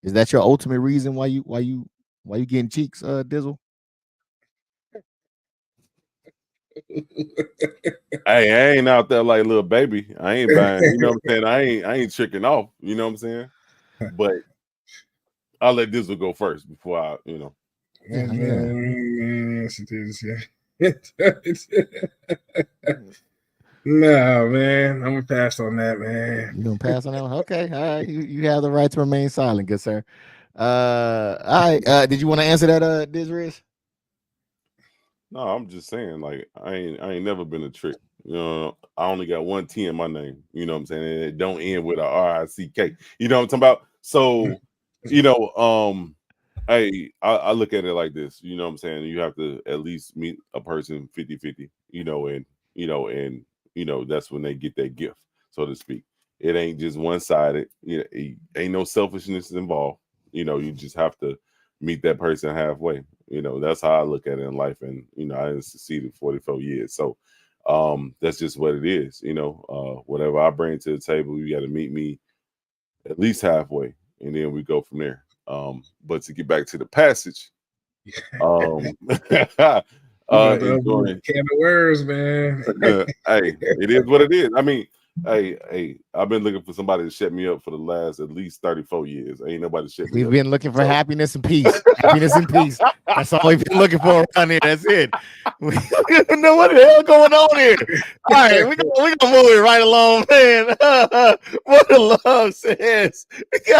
that your ultimate reason why you getting cheeks, Dizzle? Hey, I ain't out there like little baby. I ain't buying, you know what I'm saying? I ain't tricking off, you know what I'm saying? But I'll let Dizzle go first before I, you know. Yeah. No, man, I'm gonna pass on that, man. You gonna pass on that one? Okay, all right. You have the right to remain silent, good sir. All right. Did you want to answer that, Dizriz? No, I'm just saying, like, I ain't never been a trick. You know, I only got one T in my name, you know what I'm saying? And it don't end with a RICK. You know what I'm talking about? So, you know, hey, I look at it like this, you know what I'm saying? You have to at least meet a person 50-50, you know, and that's when they get that gift, so to speak. It ain't just one-sided, you know, ain't no selfishness involved. You know, you just have to meet that person halfway. You know, that's how I look at it in life. And, you know, I succeeded 44 years. So that's just what it is. You know, whatever I bring to the table, you got to meet me at least halfway, and then we go from there. But to get back to the passage, Can of words, man. hey, it is what it is. I mean, Hey, I've been looking for somebody to shut me up for the last at least 34 years. Ain't nobody shut me We've up. been looking for happiness and peace. Happiness and peace. That's all we've been looking for around here. That's it. We don't know what the hell going on here. All right, we gonna move it right along, man. What the love says.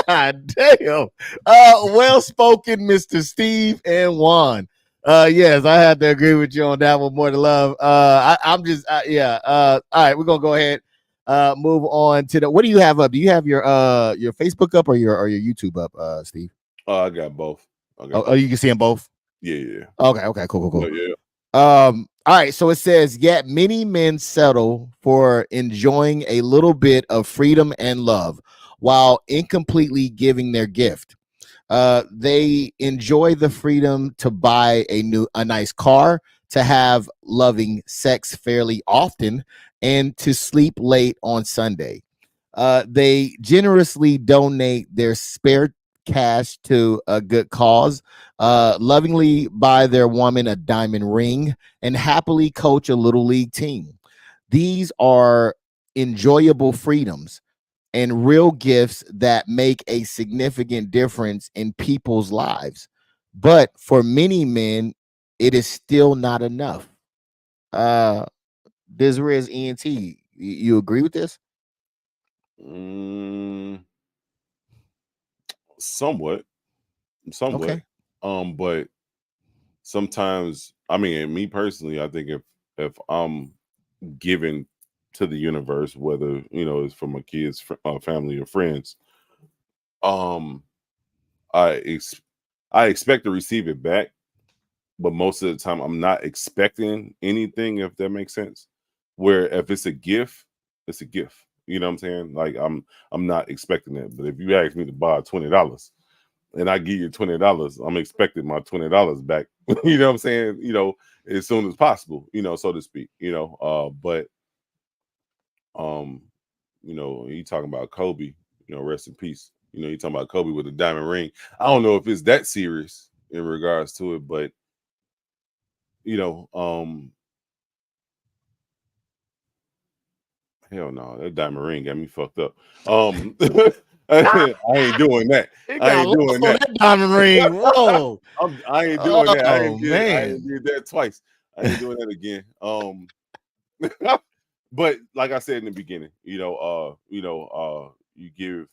God damn. Well spoken, Mr. Steve and Juan. Yes, I have to agree with you on that one. More to love. I'm just all right, we're gonna go ahead. Move on to the. What do you have up? Do you have your Facebook up or your YouTube up, Steve? I got both. Oh, you can see them both. Yeah. Okay, cool. Yeah. All right. So it says, yet many men settle for enjoying a little bit of freedom and love while incompletely giving their gift. They enjoy the freedom to buy a nice car, to have loving sex fairly often, and to sleep late on Sunday. They generously donate their spare cash to a good cause, lovingly buy their woman a diamond ring, and happily coach a little league team. These are enjoyable freedoms and real gifts that make a significant difference in people's lives. But for many men, it is still not enough. Uh DisRiz ENT, you agree with this? Somewhat. Okay. But sometimes, I mean, me personally, I think if I'm giving to the universe, whether it's from my kids, family, or friends, um, I expect to receive it back, but most of the time I'm not expecting anything, if that makes sense. Where if it's a gift, it's a gift. You know what I'm saying? Like I'm not expecting it. But if you ask me to buy $20 and I give you $20, I'm expecting my $20 back. You know what I'm saying? As soon as possible, so to speak. But you talking about Kobe, rest in peace. You talking about Kobe with a diamond ring. I don't know if it's that serious in regards to it, but you know, um, hell no, that diamond ring got me fucked up. I ain't doing that. It I got ain't doing lost on that. that diamond ring. Whoa. I ain't doing that. Oh I ain't man. did that twice. I ain't doing that again. But like I said in the beginning, you give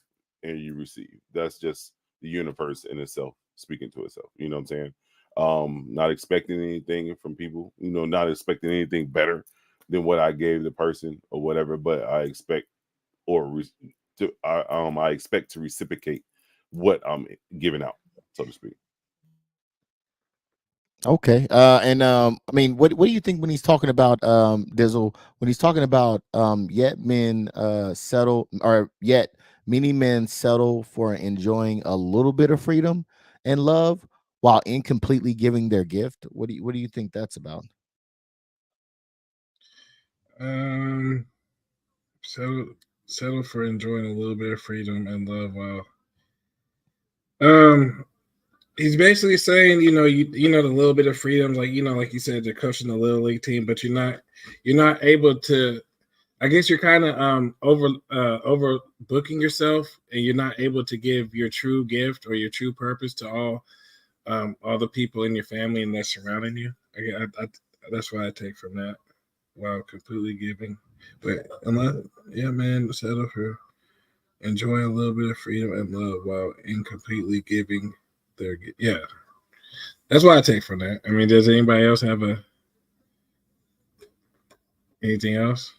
and you receive. That's just the universe in itself speaking to itself. You know what I'm saying? Not expecting anything from people, not expecting anything better than what I gave the person or whatever, but I expect I expect to reciprocate what I'm giving out, so to speak. Okay. And I mean, what do you think when he's talking about Dizzle, when he's talking about yet men settle, or yet many men settle for enjoying a little bit of freedom and love while incompletely giving their gift? What do you think that's about? Settle for enjoying a little bit of freedom and love while he's basically saying, you know the little bit of freedoms, like you said, you're coaching the little league team, but you're not able to. I guess you're kind of over booking yourself, and you're not able to give your true gift or your true purpose to all the people in your family and that's surrounding you. That's what I take from that. While completely giving, but yeah, man, settle for enjoy a little bit of freedom and love while incompletely giving yeah. That's what I take from that. I mean, does anybody else have anything else?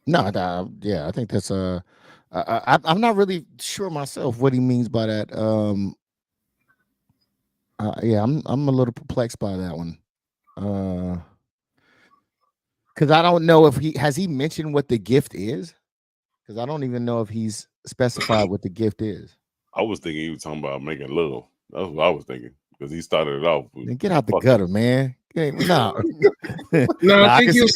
No, yeah, I think that's I'm not really sure myself what he means by that. Yeah, I'm a little perplexed by that one. Because I don't know if he mentioned what the gift is. Because I don't even know if he's specified what the gift is. I was thinking he was talking about making love. That's what I was thinking because he started it off with Then get out the fucking. gutter, man. No, No, I I think can he see. was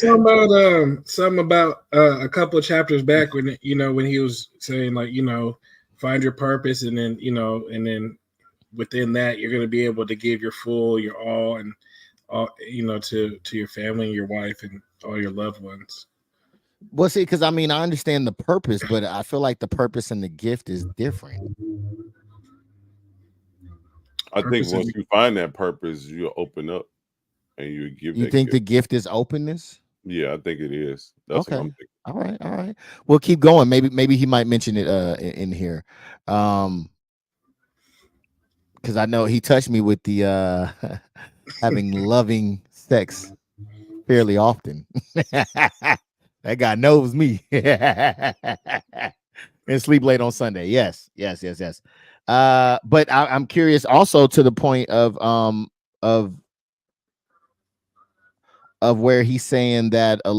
something about a couple of chapters back when he was saying find your purpose, and then within that you're going to be able to give your all and all to your family and your wife and all your loved ones. Well, see, because I mean, I understand the purpose, but I feel like the purpose and the gift is different. I think Purpose once and you find that purpose, you'll open up and you give You that think the gift. gift is openness? Yeah, I think it is. That's what I'm Okay. thinking. All right. All right. We'll keep going. Maybe he might mention it in here. Because I know he touched me with the having loving sex fairly often. That guy knows me. And sleep late on Sunday. Yes, yes, yes, yes. But I'm curious also to the point of where he's saying that a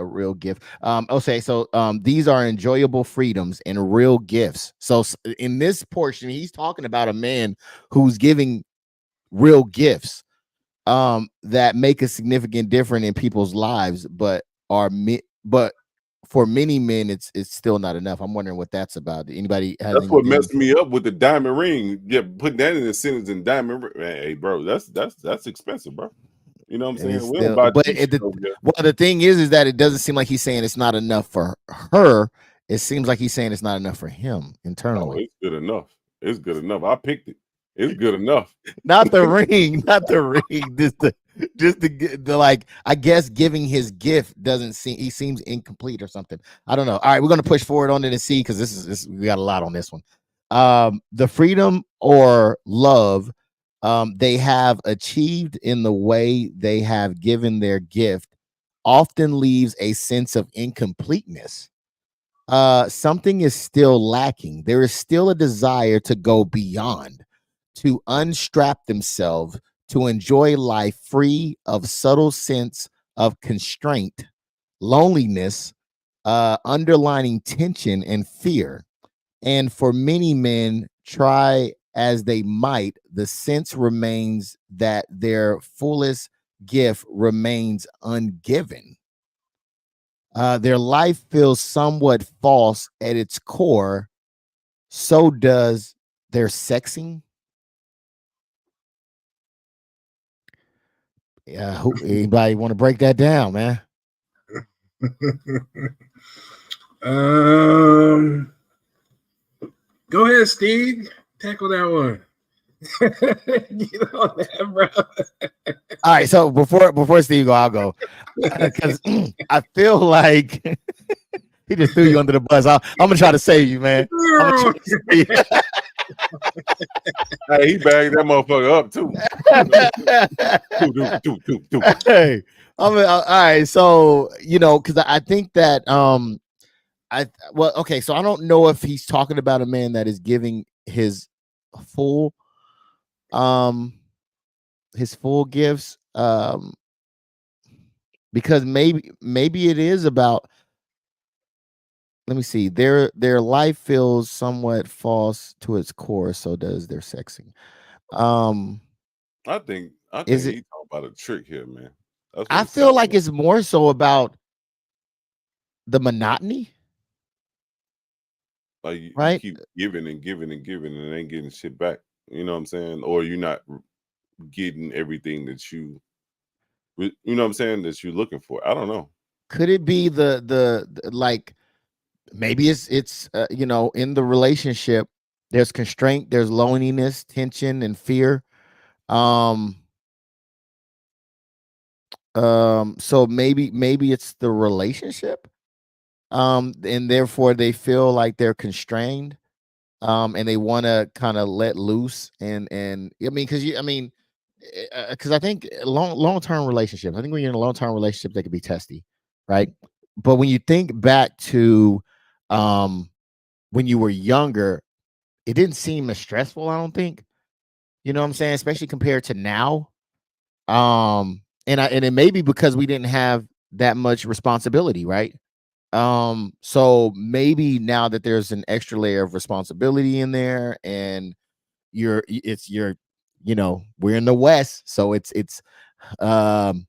real gift. Okay, so these are enjoyable freedoms and real gifts. So in this portion, he's talking about a man who's giving real gifts that make a significant difference in people's lives, but but for many men, it's still not enough. I'm wondering what that's about. Anybody has That's what anything? messed me up with the diamond ring. Yeah, putting that in the sentence in diamond ring. Hey, bro, that's expensive, bro. You know what I'm And it's saying? We don't still, buy but cheap shit over here. well, the thing is that it doesn't seem like he's saying it's not enough for her. It seems like he's saying it's not enough for him Oh, internally. it's good enough. It's good enough. I picked it. It's good enough. Not the ring, not the ring. The like. I guess giving his gift doesn't seem. He seems incomplete or something. I don't know. All right, we're gonna push forward on it and see because this we got a lot on this one. The freedom or love they have achieved in the way they have given their gift often leaves a sense of incompleteness. Something is still lacking. There is still a desire to go beyond, to unstrap themselves, to enjoy life free of subtle sense of constraint, loneliness, underlining tension and fear. And for many men, try as they might, the sense remains that their fullest gift remains ungiven. Their life feels somewhat false at its core. So does their sexing. Anybody want to break that down, man? Go ahead, Steve. Tackle that one. Get on that, bro. All right, so before Steve go, I'll go because I feel like he just threw you under the bus. I'm gonna try to save you, man. I'm gonna try to save you. Hey, he bagged that motherfucker up too. Hey, all right. So because I think that okay. So I don't know if he's talking about a man that is giving full um his full gifts because maybe it is about. Let me see. Their life feels somewhat false to its core. So does their sexing. Um, I think is it? he talking about a trick here, man. That's what I it sounds feel like like. it's more so about the monotony, Like you right? keep giving and giving and giving and ain't getting shit back. You know what I'm saying? Or you're not getting everything that you know what I'm saying, that you're looking for. I don't know. Could it be the like maybe it's in the relationship there's constraint, there's loneliness, tension, and fear. Um, so maybe it's the relationship, and therefore they feel like they're constrained, and they want to kind of let loose and I mean because I think long-term relationship, I think when you're in a long-term relationship they can be testy, right? But when you think back to um when you were younger, it didn't seem as stressful, I don't think. You know what I'm saying? Especially compared to now. And it may be because we didn't have that much responsibility, right? So maybe now that there's an extra layer of responsibility in there and you're we're in the West, so it's um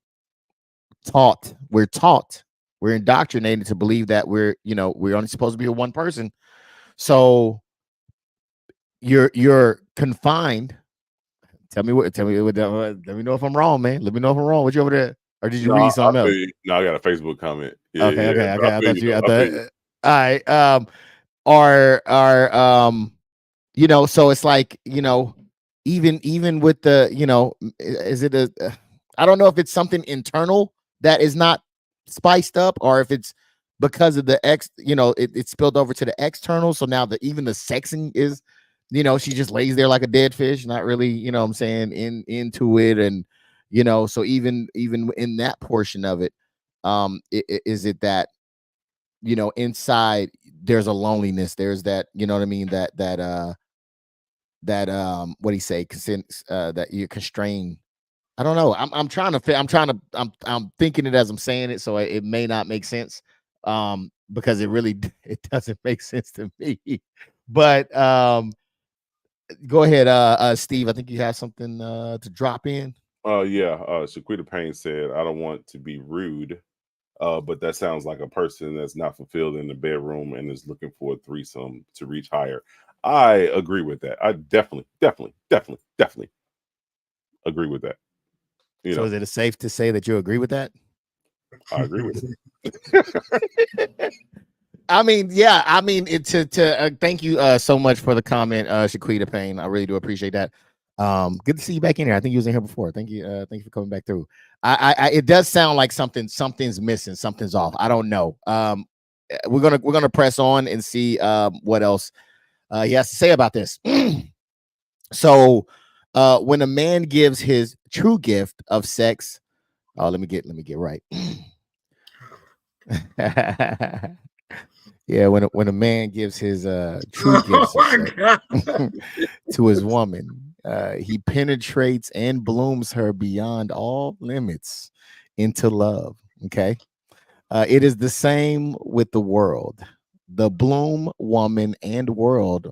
taught, we're indoctrinated to believe that we're only supposed to be with one person. So you're confined. Tell me what let me know if I'm wrong, man. Let me know if I'm wrong. What you over there? or did you No, read I something feel else? you. No, I got a Facebook comment. Yeah, Okay, yeah. okay, But okay. I I feel thought you you. though. I I feel thought. you. All right. Are you know? So it's like, you know, even with the, you know, is it a? I don't know if it's something internal that is not spiced up, or if it's because of the you know, it spilled over to the external. So now even the sexing is, you know, she just lays there like a dead fish, not really, you know what I'm saying, into it. And, you know, so even in that portion of it, is it that, you know, inside there's a loneliness, there's that, you know what I mean, what do you say, that you're constrained. I don't know. I'm thinking it as I'm saying it, so it may not make sense. Because it really it doesn't make sense to me. But go ahead, Steve. I think you have something to drop in. Yeah. Shaquita Payne said, "I don't want to be rude, but that sounds like a person that's not fulfilled in the bedroom and is looking for a threesome to reach higher." I agree with that. I definitely agree with that. You So know, is it safe to say that you agree with that? I agree with it. I mean, yeah. I mean, thank you so much for the comment, Shaquita Payne. I really do appreciate that. Good to see you back in here. I think you was in here before. Thank you for coming back through. It does sound like something's missing, something's off. I don't know. We're gonna press on and see what else he has to say about this. So, when a man gives his true gift of sex, oh, let me get right. Yeah, when a man gives his true gifts of Oh my sex God. to his woman, he penetrates and blooms her beyond all limits into love. Okay, it is the same with the world. The bloom, woman, and world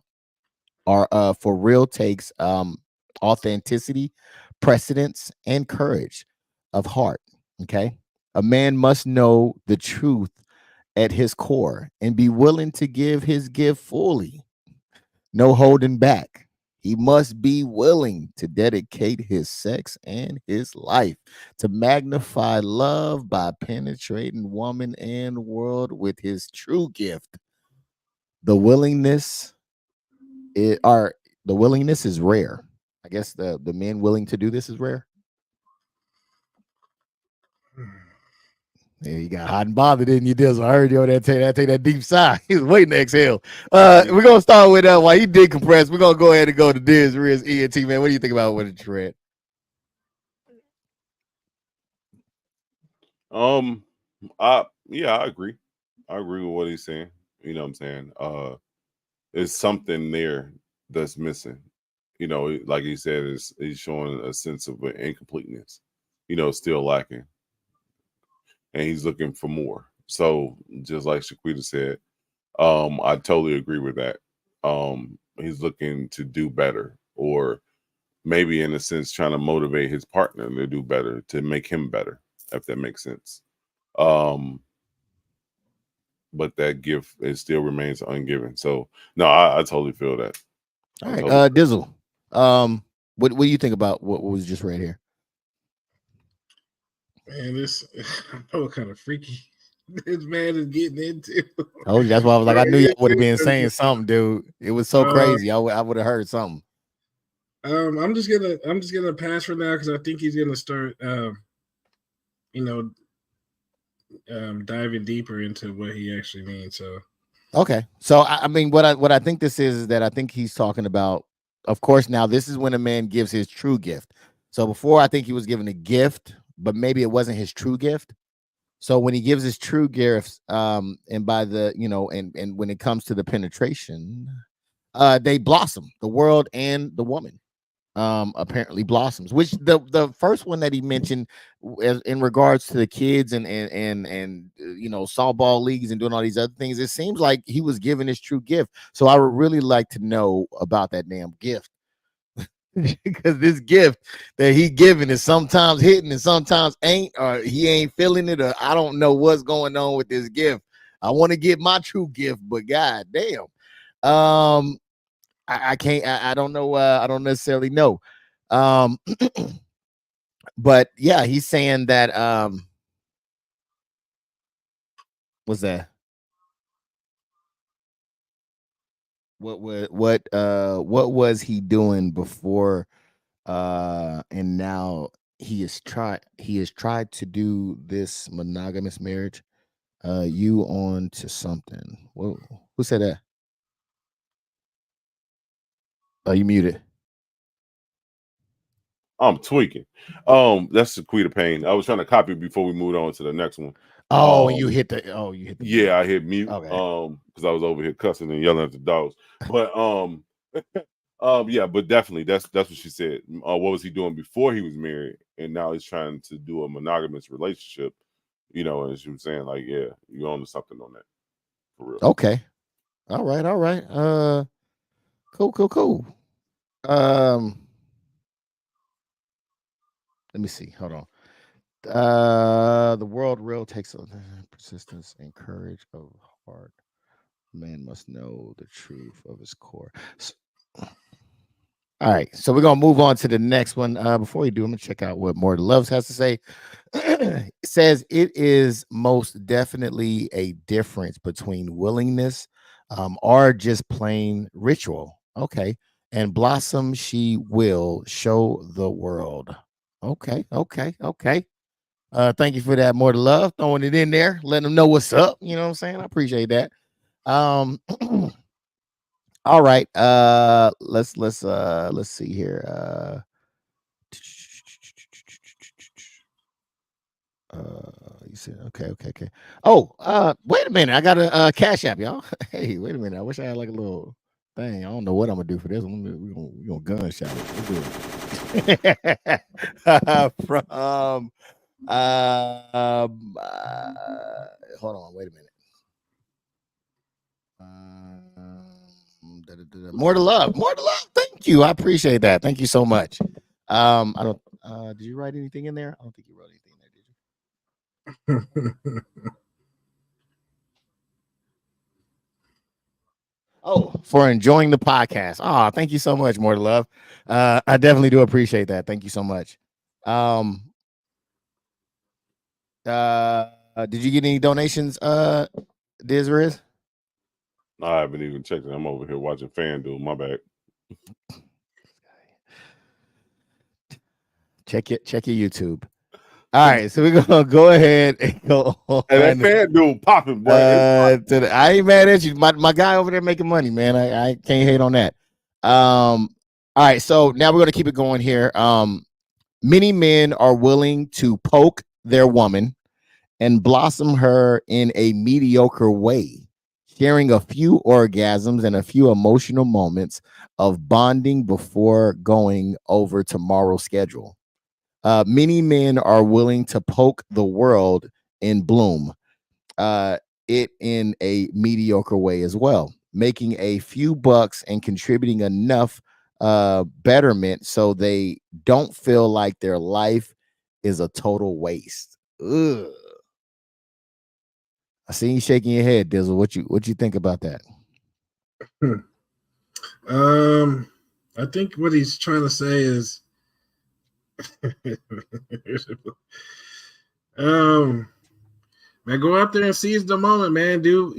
are for real takes authenticity, precedence, and courage of heart. Okay, a man must know the truth at his core and be willing to give his gift fully, no holding back. He must be willing to dedicate his sex and his life to magnify love by penetrating woman and world with his true gift. The willingness it are the willingness is rare. I guess the men willing to do this is rare. Yeah, you got hot and bothered, didn't you, Dizzle? I heard you on that take that deep sigh. He was waiting to exhale. We're gonna start with while he decompress. We're gonna go ahead and go to Diz Riz ENT, man. What do you think about what it's read? I agree. I agree with what he's saying. You know what I'm saying? It's something there that's missing. You know, like he said, is he's showing a sense of incompleteness. You know, still lacking, and he's looking for more. So, just like Shaquita said, I totally agree with that. He's looking to do better, or maybe in a sense, trying to motivate his partner to do better, to make him better, if that makes sense. Um, but that gift it still remains ungiven. So, no, I totally feel that. All I right, totally feel Dizzle. What do you think about what was just read here? Man, this I know what kind of freaky this man is getting into. Oh, that's why I was like, I knew y'all would have been It saying is. something, dude. It was so crazy. I would have heard something. I'm just gonna pass for now because I think he's gonna start you know diving deeper into what he actually means. So Okay. So I mean what I think this is that I think he's talking about, of course, now this is when a man gives his true gift. So before I think he was given a gift, but maybe it wasn't his true gift. So when he gives his true gifts, and by the, you know, and when it comes to the penetration, they blossom, the world and the woman apparently blossoms, which the first one that he mentioned in regards to the kids and you know, softball leagues and doing all these other things, it seems like he was given his true gift. So I would really like to know about that damn gift. Because this gift that he giving is sometimes hitting and sometimes ain't, or he ain't feeling it, or I don't know what's going on with this gift. I want to get my true gift, but god damn, um I can't. I don't know. I don't necessarily know. Um, But yeah, he's saying that what's that? What was he doing before and now he has tried to do this monogamous marriage. You on to something. Whoa, who said that? Oh, you muted. I'm tweaking. That's the Quita Pain. I was trying to copy before we moved on to the next one. Oh, you hit the you hit the yeah, I hit mute. Okay. Because I was over here cussing and yelling at the dogs. But yeah, but definitely that's what she said. What was he doing before he was married, and now he's trying to do a monogamous relationship. And she was saying like, yeah, you own something on that for real. Okay. All right. Cool. Let me see. Hold on. The world real takes persistence and courage of heart. Man must know the truth of his core. All right, so we're gonna move on to the next one. Before we do, I'm gonna check out what More Loves has to say. It says it is most definitely a difference between willingness, or just plain ritual. Okay, and blossom she will show the world. Okay. Thank you for that. More love, throwing it in there, letting them know what's up. You know what I'm saying? I appreciate that. All right. Let's see here. You said okay. Oh, wait a minute. I got a cash app, y'all. Hey, wait a minute. I wish I had like a little thing. I don't know what I'm gonna do for this one. We're gonna gunshot it. Let's do it. From hold on, wait a minute. More to love. Thank you. I appreciate that. Thank you so much. I don't. Did you write anything in there? I don't think you wrote anything in there, did you? Oh, for enjoying the podcast. Oh, thank you so much, More to Love. I definitely do appreciate that. Thank you so much. Did you get any donations, DisRiz? I haven't even checked it. I'm over here watching FanDuel. My bad. Check your YouTube. All right, so we're gonna go ahead and go on. And that FanDuel popping, boy. I ain't mad at you. My guy over there making money, man. I can't hate on that. All right, so now we're gonna keep it going here. Many men are willing to poke their woman and blossom her in a mediocre way, sharing a few orgasms and a few emotional moments of bonding before going over tomorrow's schedule. Many men are willing to poke the world in bloom, it in a mediocre way as well, making a few bucks and contributing enough betterment so they don't feel like their life is a total waste. Ugh. I see you shaking your head, Dizzle. What you think about that? I think what he's trying to say is man, go out there and seize the moment, man. Don't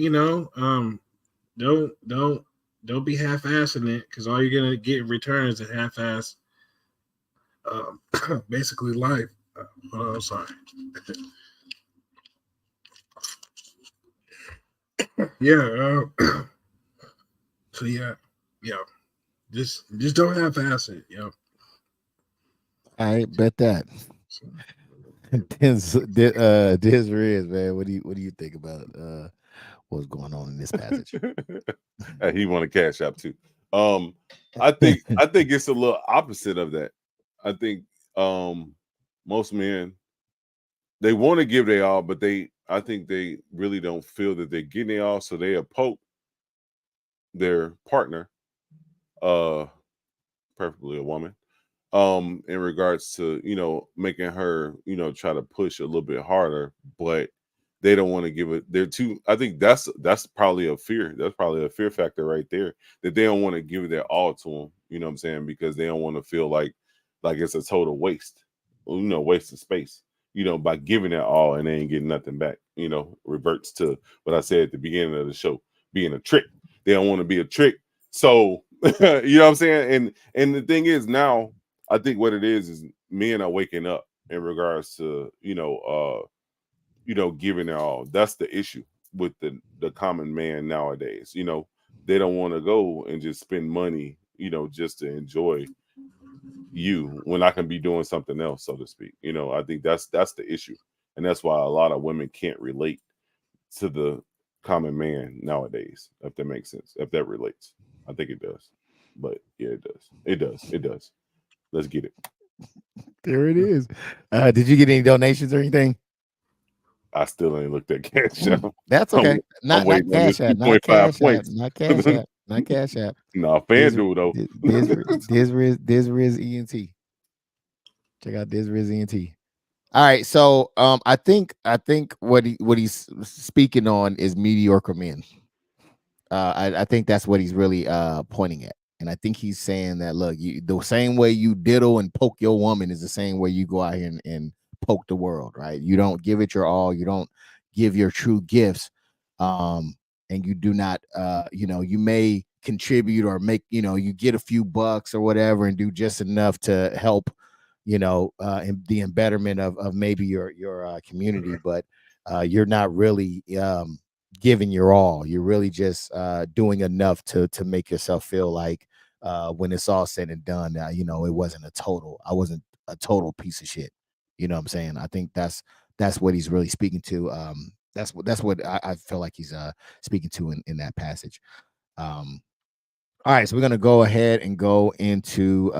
be half-assing it, because all you're gonna get in return is a half-ass basically life. Oh, sorry. Yeah. So yeah. Just don't half-ass it. Yeah. I bet that. Diz Riz, man. What do you think about what's going on in this passage? He want a cash app too. I think it's a little opposite of that. I think most men, they want to give their all, but I think they really don't feel that they're getting their all, so they poke their partner, preferably a woman, in regards to making her try to push a little bit harder, but they don't want to give it. They're too. I think that's probably a fear. That's probably a fear factor right there, that they don't want to give their all to them. You know what I'm saying? Because they don't want to feel like it's a total waste. waste of space, by giving it all and they ain't getting nothing back. Reverts to what I said at the beginning of the show, being a trick. They don't want to be a trick. So, you know what I'm saying? And the thing is now, I think what it is men are waking up in regards to, giving it all. That's the issue with the common man nowadays. They don't want to go and just spend money, just to enjoy you when I can be doing something else, so to speak. I think that's the issue. And that's why a lot of women can't relate to the common man nowadays, if that makes sense, if that relates. I think it does. But yeah, it does. It does. It does. Let's get it. There it is. Did you get any donations or anything? I still ain't looked at Cash App. That's okay. I'm Not waiting on this Cash App. Not 2.5 Cash App. points. Not Cash App. Not Cash App. No, FanDuel though. DisRiz ENT. Check out DisRiz ENT. All right, so I think what he's speaking on is mediocre men. I think that's what he's really pointing at, and I think he's saying that look, the same way you diddle and poke your woman is the same way you go out here and poke the world, right? You don't give it your all, you don't give your true gifts, and you do not, you may contribute or make, you get a few bucks or whatever and do just enough to help, in the embetterment of maybe your community, but you're not really giving your all. You're really just doing enough to make yourself feel like when it's all said and done, it wasn't I wasn't a total piece of shit. You know what I'm saying? I think that's what he's really speaking to. That's what I feel like he's speaking to in that passage. All right, so we're gonna go ahead and go into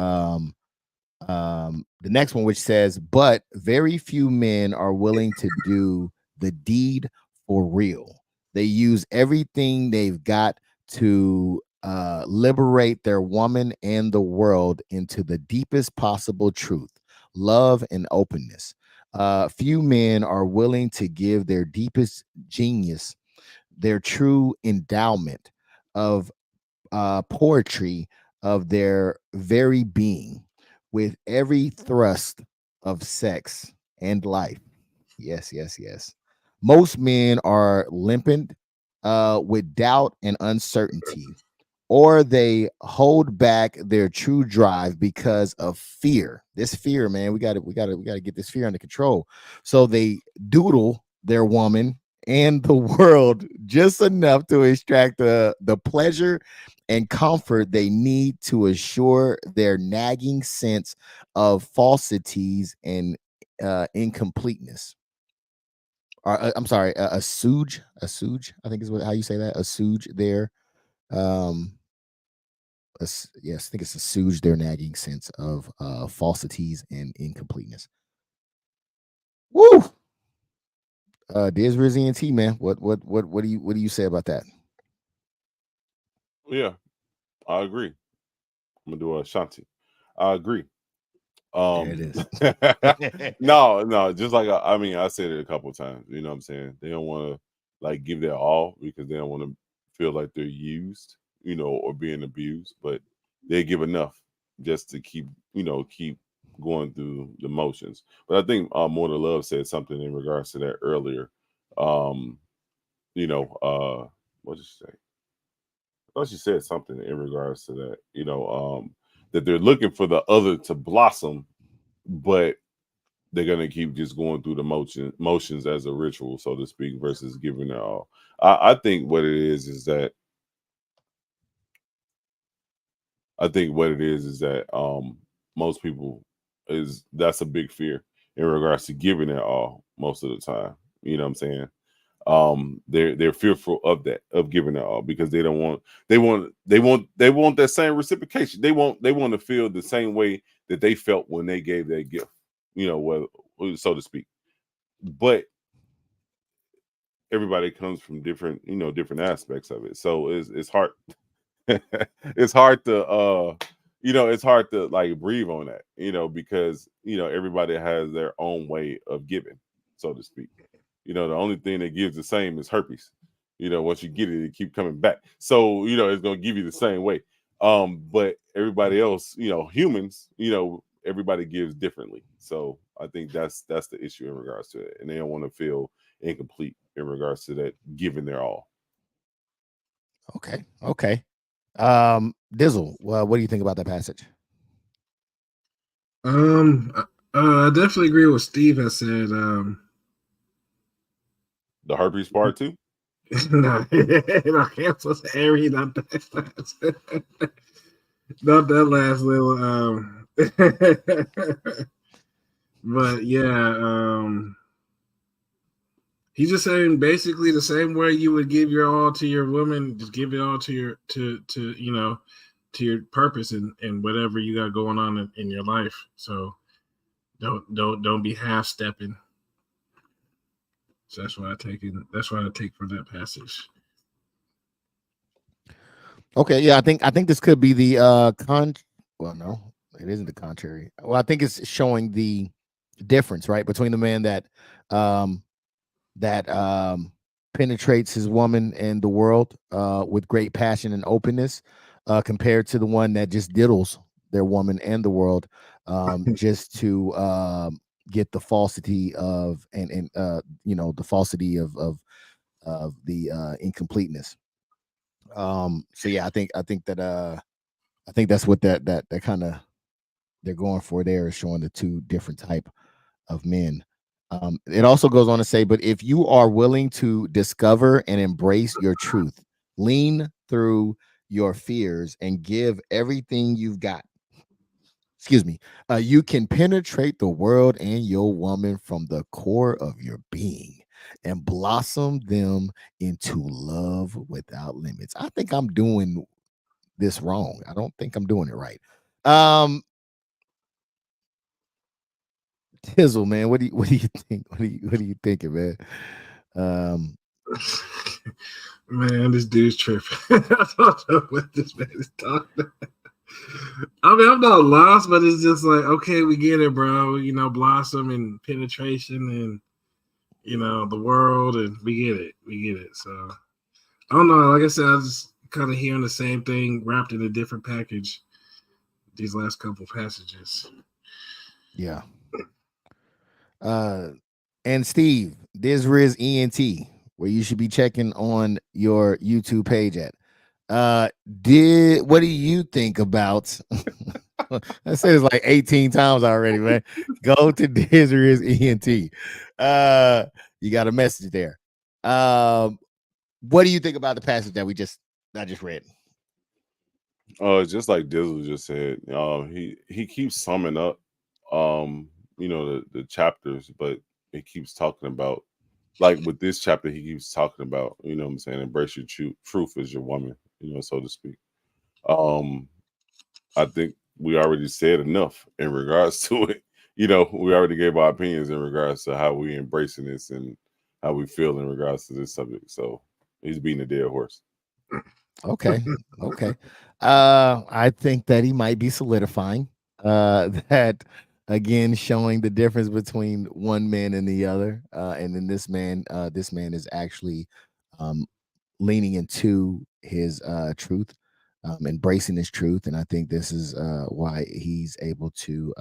the next one, which says, but very few men are willing to do the deed for real. They use everything they've got to liberate their woman and the world into the deepest possible truth, love, and openness. Few men are willing to give their deepest genius, their true endowment of poetry of their very being, with every thrust of sex and life. Yes, yes, yes. Most men are limpid with doubt and uncertainty, or they hold back their true drive because of fear. This fear, man, we gotta get this fear under control. So they doodle their woman and the world just enough to extract the pleasure and comfort they need to assure their nagging sense of falsities and incompleteness. Or I'm sorry, a suge, I think is how you say that, a suge there. Um, yes, I think it's assuage their nagging sense of falsities and incompleteness. Woo! Diz Rizzy and T, man. What do you say about that? Yeah, I agree. I'm gonna do a Shanti. I agree. There it is. No, just like I said it a couple of times. You know what I'm saying? They don't want to like give their all because they don't want to feel like they're used, or being abused. But they give enough just to keep going through the motions. But I think More to Love said something in regards to that earlier. Um, what did she say? I thought she said something in regards to that. That they're looking for the other to blossom, but they're gonna keep just going through the motions as a ritual, so to speak, versus giving it all. I think what it is that most people that's a big fear in regards to giving it all most of the time. You know what I'm saying? They're fearful of that, of giving it all, because they want that same reciprocation. They want to feel the same way that they felt when they gave that gift, so to speak. But everybody comes from different aspects of it, so it's hard. It's hard to it's hard to like breathe on that, because everybody has their own way of giving, so to speak. The only thing that gives the same is herpes. Once you get it, it keep coming back. So, it's gonna give you the same way. But everybody else, humans, everybody gives differently. So I think that's the issue in regards to it, and they don't want to feel incomplete in regards to that giving their all. Okay. Dizzle, well, what do you think about that passage? I definitely agree with what Steve has said. The herpes part too. No, cancel Harry, not that not that last little. But yeah, he's just saying basically the same way you would give your all to your woman, just give it all to your to your purpose and whatever you got going on in your life. So don't be half stepping. So that's what I take from that passage. Okay, yeah, I think this could be the well, no, it isn't the contrary. Well, I think it's showing the difference, right, between the man um that penetrates his woman and the world with great passion and openness, compared to the one that just diddles their woman and the world, just to get the falsity of and the falsity of the incompleteness. So yeah, I think that's what that kind of they're going for there, is showing the two different type of men. It also goes on to say, but if you are willing to discover and embrace your truth, lean through your fears and give everything you've got. Excuse me. You can penetrate the world and your woman from the core of your being and blossom them into love without limits. I think I'm doing this wrong. I don't think I'm doing it right. Tizzle, man, what do you think? What are you thinking, man? Man, this dude's tripping. I don't know what this man is talking about. I mean, I'm not lost, but it's just like, okay, we get it, bro. Blossom and penetration and the world, and we get it. So I don't know. Like I said, I was just kind of hearing the same thing wrapped in a different package these last couple passages. Yeah. And Steve, DisRizEnt, where you should be checking on your YouTube page at. What do you think about I said it's like 18 times already, man. Go to DisRizEnt. You got a message there. What do you think about the passage that I just read? Just like Dizzle just said, he keeps summing up the chapters, but he keeps talking about, like with this chapter, he keeps talking about, what I'm saying, embrace your truth as your woman, so to speak. I think we already said enough in regards to it. We already gave our opinions in regards to how we embracing this and how we feel in regards to this subject. So he's beating a dead horse. Okay. I think that he might be solidifying that, again, showing the difference between one man and the other. And then this man is actually leaning into his truth, embracing his truth. And I think this is why he's able to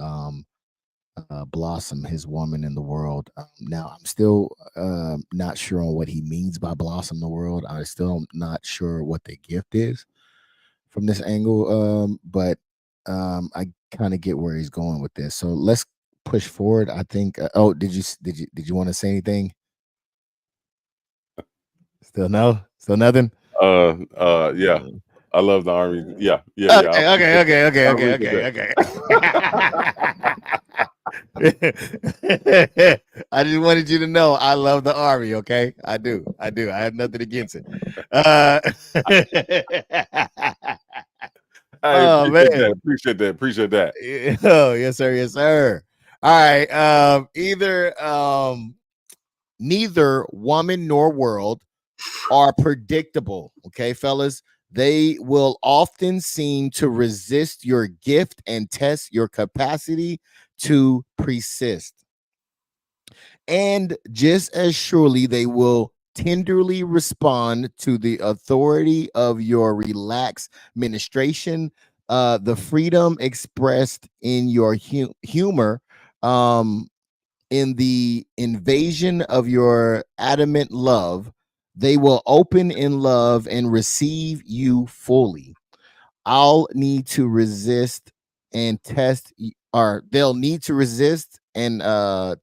blossom his woman in the world. Now, I'm still not sure on what he means by blossom the world. I still am not sure what the gift is from this angle, but I kind of get where he's going with this. So let's push forward. I think. Did you want to say anything? Still no. Still nothing. Yeah. I love the Army. Yeah. Okay. I just wanted you to know I love the Army. Okay, I do. I have nothing against it. Appreciate that. Oh, yes, sir. All right. Neither woman nor world are predictable. Okay, fellas. They will often seem to resist your gift and test your capacity to persist. And just as surely, they will tenderly respond to the authority of your relaxed ministration, the freedom expressed in your humor, in the invasion of your adamant love, they will open in love and receive you fully. I'll need to resist and test, or they'll need to resist and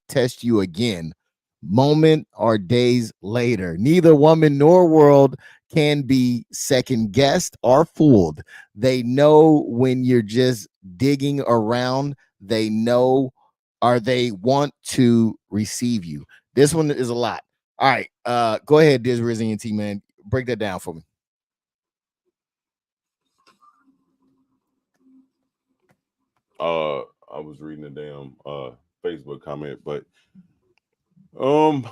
test you again, moment or days later. Neither woman nor world can be second guessed or fooled. They know when you're just digging around. They know, or they want to receive you. This one is a lot. All right, go ahead, DisRizCinematic, man. Break that down for me. I was reading a damn Facebook comment, but um,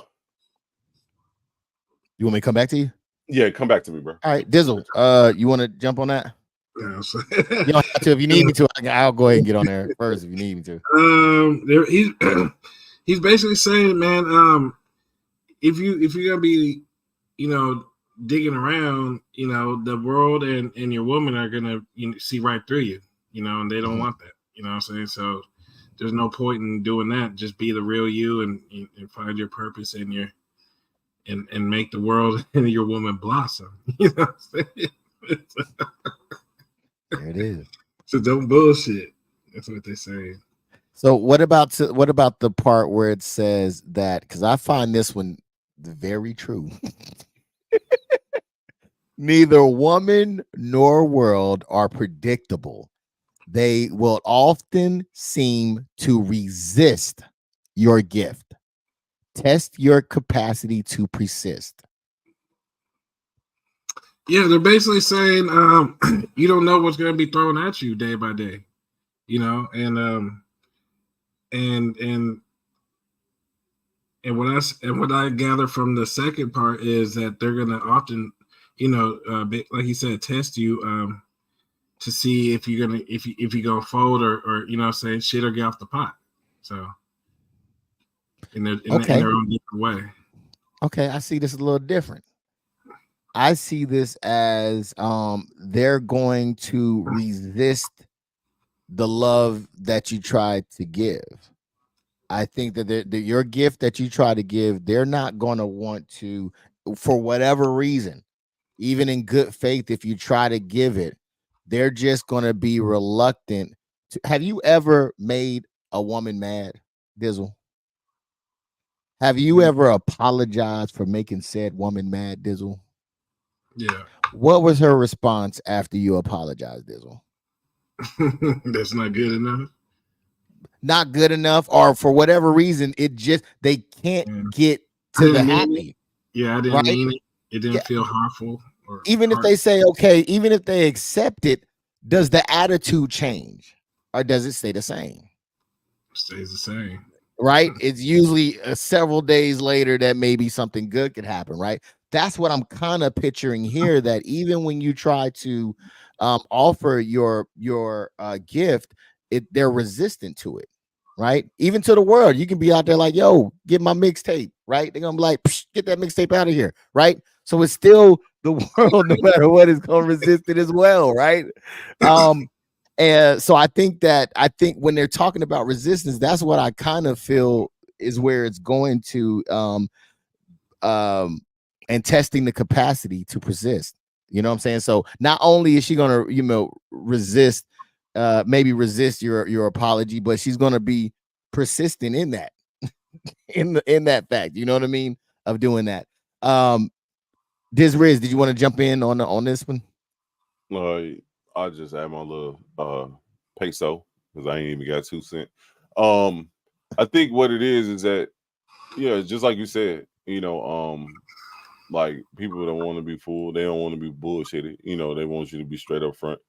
You want me to come back to you? yeah, come back to me, bro. All right, Dizzle. You want to jump on that? Yeah, so, You don't have to. If you need me to, I'll go ahead and get on there first. If you need me to. there he's basically saying, man, if you're gonna be, digging around, the world and your woman are gonna see right through you, and they don't want that. You know what I'm saying? So there's no point in doing that. Just be the real you and find your purpose and your and make the world and your woman blossom. You know what I'm saying? There it is. So don't bullshit. That's what they say. So what about the part where it says that? Because I find this one very true. Neither woman nor world are predictable. They will often seem to resist your gift. Test your capacity to persist. Yeah, they're basically saying you don't know what's going to be thrown at you day by day, and what I gather from the second part is that they're going to often, like you said, test you to see if you're gonna if you gonna fold or say shit or get off the pot. So in their own different way. Okay, I see this a little different. I see this as they're going to resist the love that you try to give. I think that your gift that you try to give, they're not going to want to, for whatever reason, even in good faith, if you try to give it, they're just going to be reluctant to. Have you ever made a woman mad, Dizzle? Have you ever apologized for making said woman mad, Dizzle? Yeah. What was her response after you apologized, Dizzle? That's not good enough. Not good enough, or for whatever reason, they can't get to the happy. Yeah, I didn't mean it. It didn't feel harmful. Even if they say okay, even if they accept it, does the attitude change or does it stay the same? It stays the same. Right? It's usually several days later that maybe something good could happen, right? That's what I'm kind of picturing here, that even when you try to offer your gift, they're resistant to it, right? Even to the world, you can be out there like, yo, get my mixtape, right? They're gonna be like, get that mixtape out of here, right? So it's still the world, no matter what, is gonna resist it as well, right? And so I think when they're talking about resistance, that's what I kind of feel is where it's going to and testing the capacity to persist. You know what I'm saying? So not only is she gonna, resist, maybe resist your apology, but she's gonna be persistent in that, in that fact. You know what I mean? Of doing that. DisRiz, did you want to jump in on this one? I'll just add my little peso because I ain't even got 2 cents. I think what it is that, yeah, just like you said, like people don't want to be fooled, they don't want to be bullshitted, they want you to be straight up front,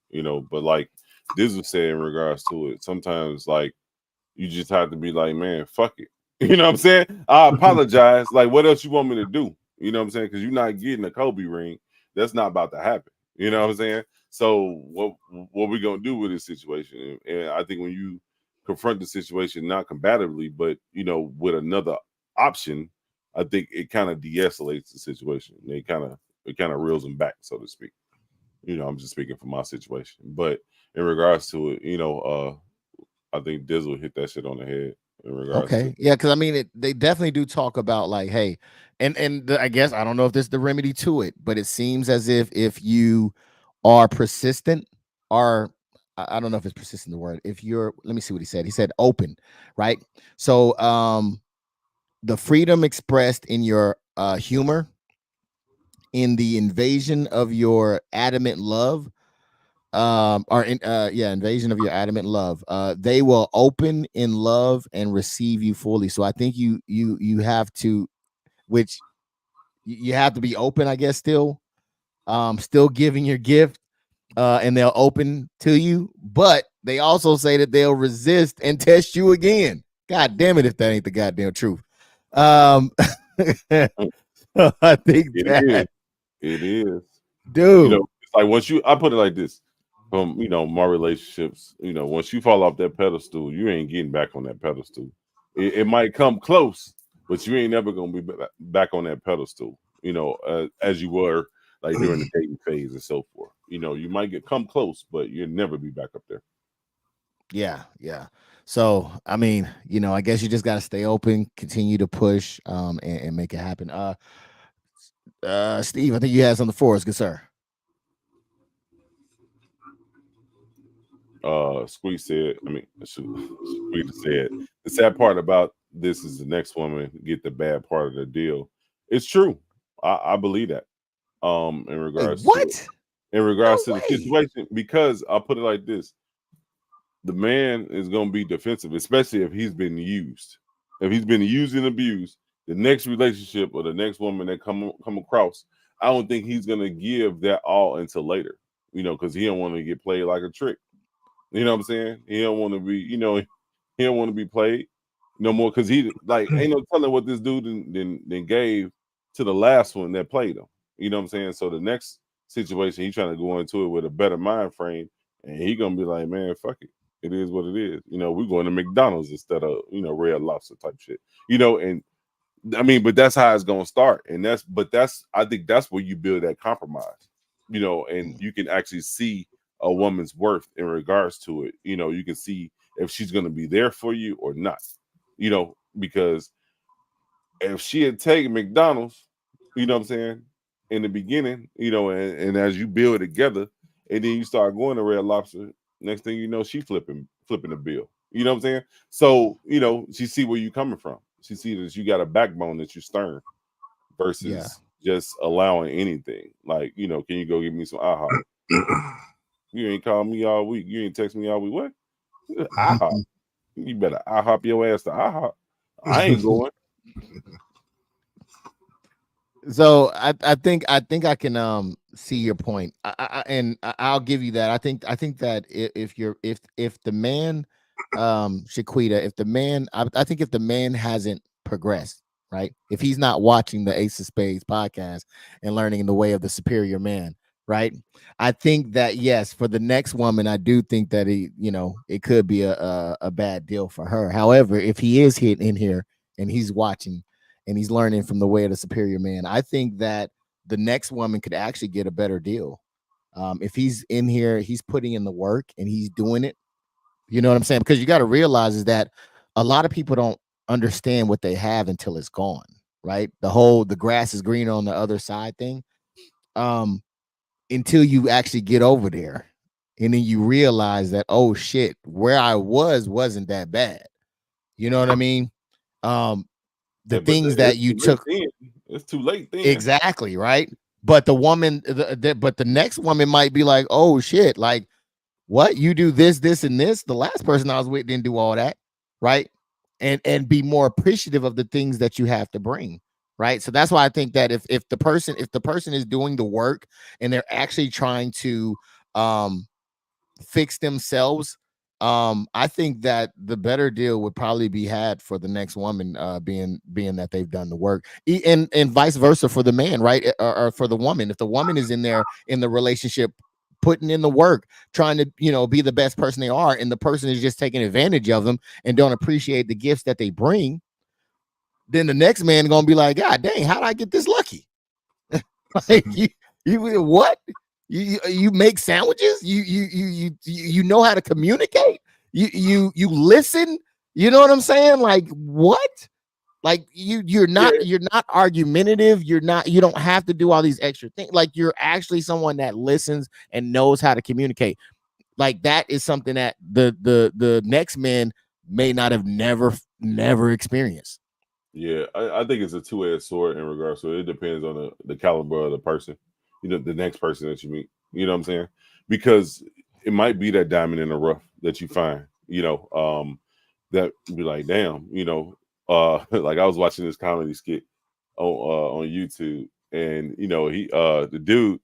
but like this was said in regards to it, sometimes like you just have to be like, man, fuck it. You know what I'm saying? I apologize. Like, what else you want me to do? You know what I'm saying? Because you're not getting a Kobe ring. That's not about to happen. You know what I'm saying? So what we gonna do with this situation? And I think when you confront the situation not combatively, but with another option, I think it kind of de-escalates the situation. It kind of reels them back, so to speak. I'm just speaking for my situation. But in regards to it, I think Dizzle hit that shit on the head. in regards to. Yeah, because I mean, they definitely do talk about like, hey, I guess I don't know if this is the remedy to it, but it seems as if you are persistent, or I don't know if it's persistent the word. If you're, let me see what he said. He said open, right? So the freedom expressed in your humor, in the invasion of your adamant love, invasion of your adamant love, they will open in love and receive you fully. So I think you have to, which you have to be open, I guess, still giving your gift, and they'll open to you, but they also say that they'll resist and test you again. God damn it, if that ain't the goddamn truth. I think It is. that, It is. dude, It's like once I put it like this, from my relationships, once you fall off that pedestal, you ain't getting back on that pedestal. It might come close, but you ain't never gonna be back on that pedestal. As you were like during the dating phase and so forth. You might come close, but you'll never be back up there. Yeah. So I mean, I guess you just got to stay open, continue to push, and make it happen. Steve, I think you had something for us, good sir. Squeeze said, Squeeze said, the sad part about this is the next woman get the bad part of the deal. It's true. I believe that. In regards Wait, what? to in regards No to the way. situation, because I'll put it like this: the man is going to be defensive, especially if he's been used. If he's been used and abused, the next relationship or the next woman that come across, I don't think he's going to give that all until later. Because he don't want to get played like a trick. You know what I'm saying? He don't want to be, he don't want to be played no more, because he like ain't no telling what this dude then gave to the last one that played him. You know what I'm saying? So the next situation, he's trying to go into it with a better mind frame, and he gonna be like, man, fuck it. It is what it is. We're going to McDonald's instead of Red Lobster type shit. And I mean, but that's how it's gonna start, and I think that's where you build that compromise. And you can actually see a woman's worth in regards to it. You can see if she's going to be there for you or not. Because if she had taken McDonald's, what I'm saying, in the beginning, and as you build together, and then you start going to Red Lobster, next thing you know, she flipping the bill. You know what I'm saying? So, she see where you coming from. She see that you got a backbone, that you're stern versus just allowing anything. Like, can you go give me some IHOP? You ain't called me all week. You ain't text me all week. What? IHOP. You better IHOP your ass to IHOP. I ain't going. So I think I can see your point. I'll give you that. I think that if the man, Shaquita, if the man, I think if the man hasn't progressed, right? If he's not watching the Ace of Spades podcast and learning the way of the superior man, right? I think that yes, for the next woman, I do think that it could be a bad deal for her. However, if he is in here and he's watching and he's learning from the way of the superior man, I think that the next woman could actually get a better deal. If he's in here, he's putting in the work and he's doing it. You know what I'm saying? Because you got to realize is that a lot of people don't understand what they have until it's gone, right? The grass is greener on the other side thing. Until you actually get over there. And then you realize that, oh shit, where I wasn't that bad. You know what I mean? The things that you took, it's too late then. Exactly, right? But the woman, but the next woman might be like, oh shit, like what, you do this, and this. The last person I was with didn't do all that, right? And be more appreciative of the things that you have to bring, right? So that's why I think that if the person is doing the work and they're actually trying to fix themselves, I think that the better deal would probably be had for the next woman, being that they've done the work, and vice versa for the man, right? Or for the woman, if the woman is in there in the relationship putting in the work, trying to be the best person they are, and the person is just taking advantage of them and don't appreciate the gifts that they bring, then the next man gonna be like, God dang, how did I get this lucky? Like, you what? You make sandwiches, you know how to communicate, you listen, You know what I'm saying? Like what? Like you're not argumentative. You don't have to do all these extra things. Like you're actually someone that listens and knows how to communicate. Like that is something that the next men may not have never experienced. Yeah, I think it's a two-edged sword in regards to it. It depends on the caliber of the person, the next person that you meet. You know what I'm saying? Because it might be that diamond in the rough that you find, that be like, damn, like I was watching this comedy skit on YouTube, and the dude,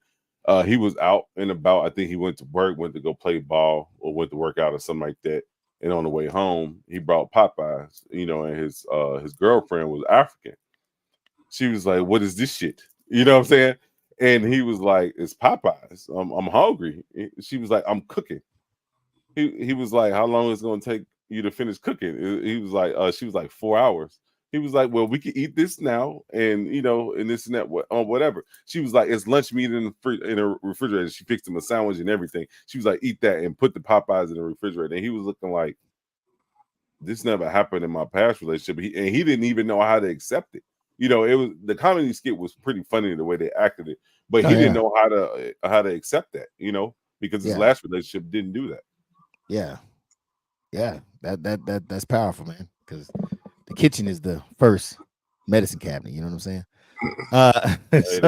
he was out and about. I think he went to work, went to go play ball, or went to work out or something like that. And on the way home, he brought Popeyes, and his girlfriend was African. She was like, "What is this shit?" You know what I'm saying? And he was like, "It's Popeyes. I'm hungry." She was like, "I'm cooking." He was like, "How long is it gonna take you to finish cooking?" He was like, she was like 4 hours. He was like, "Well, we can eat this now, and and this and that, whatever." She was like, "It's lunch meat in the refrigerator." She fixed him a sandwich and everything. She was like, "Eat that and put the Popeyes in the refrigerator." And he was looking like, this never happened in my past relationship. He didn't even know how to accept it. It was, the comedy skit was pretty funny the way they acted it, but he didn't know how to accept that. Because his last relationship didn't do that. Yeah. That's powerful, man. Because the kitchen is the first medicine cabinet. You know what I'm saying? They say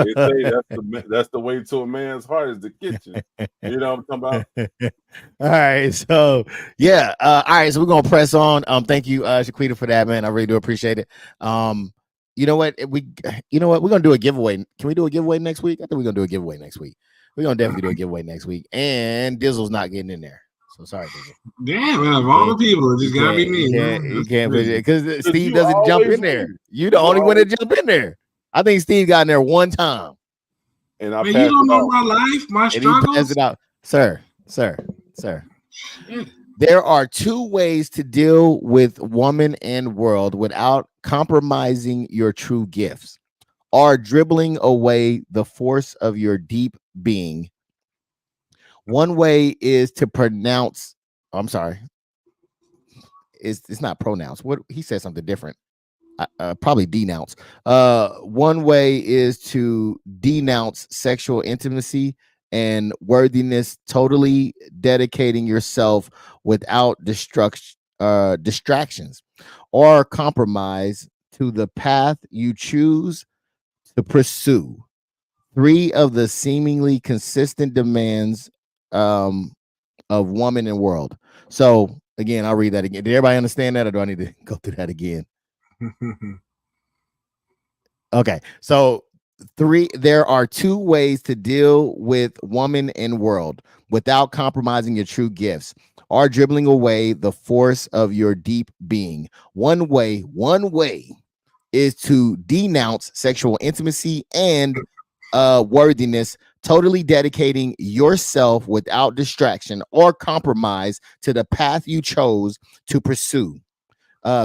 that's the way to a man's heart is the kitchen. You know what I'm talking about? All right, so yeah, all right, so we're gonna press on. Thank you, Shaquita, for that, man. I really do appreciate it. You know what? We're gonna do a giveaway. Can we do a giveaway next week? I think we're gonna do a giveaway next week. We're gonna definitely do a giveaway next week. And Dizzle's not getting in there. So sorry, Dizzle. Damn, man, of all the people, it just gotta be me. You can't put it because Steve doesn't jump in there. You the only one that jump in there. I think Steve got in there one time. And man, you don't know my life, my struggles. He passed it out. Sir. There are two ways to deal with woman and world without compromising your true gifts or dribbling away the force of your deep being. One way is to pronounce, I'm sorry. It's not pronounce. What he said something different. Probably denounce. One way is to denounce sexual intimacy and worthiness, totally dedicating yourself without distractions or compromise to the path you choose to pursue. Three of the seemingly consistent demands of woman and world. So again, I'll read that again. Did everybody understand that, or do I need to go through that again? Okay, so there are two ways to deal with woman and world without compromising your true gifts or dribbling away the force of your deep being. One way is to denounce sexual intimacy and worthiness, totally dedicating yourself without distraction or compromise to the path you chose to pursue.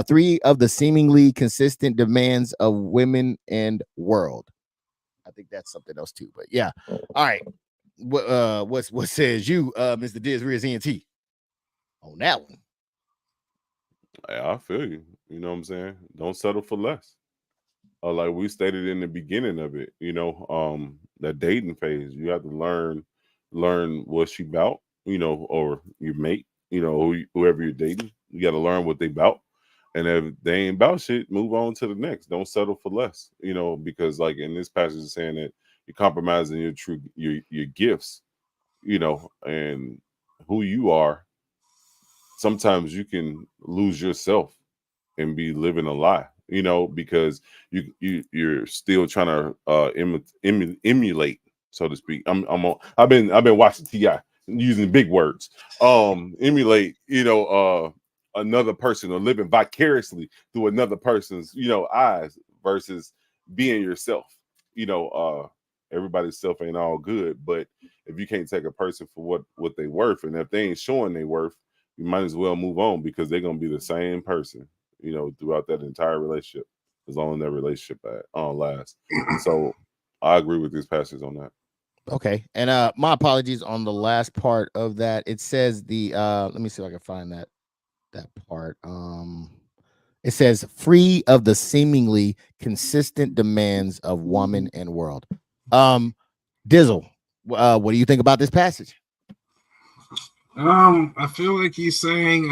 Three of the seemingly consistent demands of women and world. I think that's something else too, but yeah. All right. What says you, Mr. DisRizCinematicReviews on that one? I feel you. You know what I'm saying? Don't settle for less. Like we stated in the beginning of it, that dating phase, you have to learn what she about, or your mate, whoever you're dating. You got to learn what they about. And if they ain't about shit, move on to the next. Don't settle for less, because like in this passage is saying that you're compromising your gifts, and who you are. Sometimes you can lose yourself and be living a lie, because you're still trying to emulate, so to speak. I've been watching T.I. using big words. Emulate, another person, or living vicariously through another person's, eyes versus being yourself. Everybody's self ain't all good, but if you can't take a person for what they worth, and if they ain't showing they worth, you might as well move on, because they're gonna be the same person, throughout that entire relationship, as long as that relationship lasts. So I agree with this passage on that. Okay, and my apologies on the last part of that. It says let me see if I can find that. that part. It says free of the seemingly consistent demands of woman and world. Dizzle, what do you think about this passage? I feel like he's saying,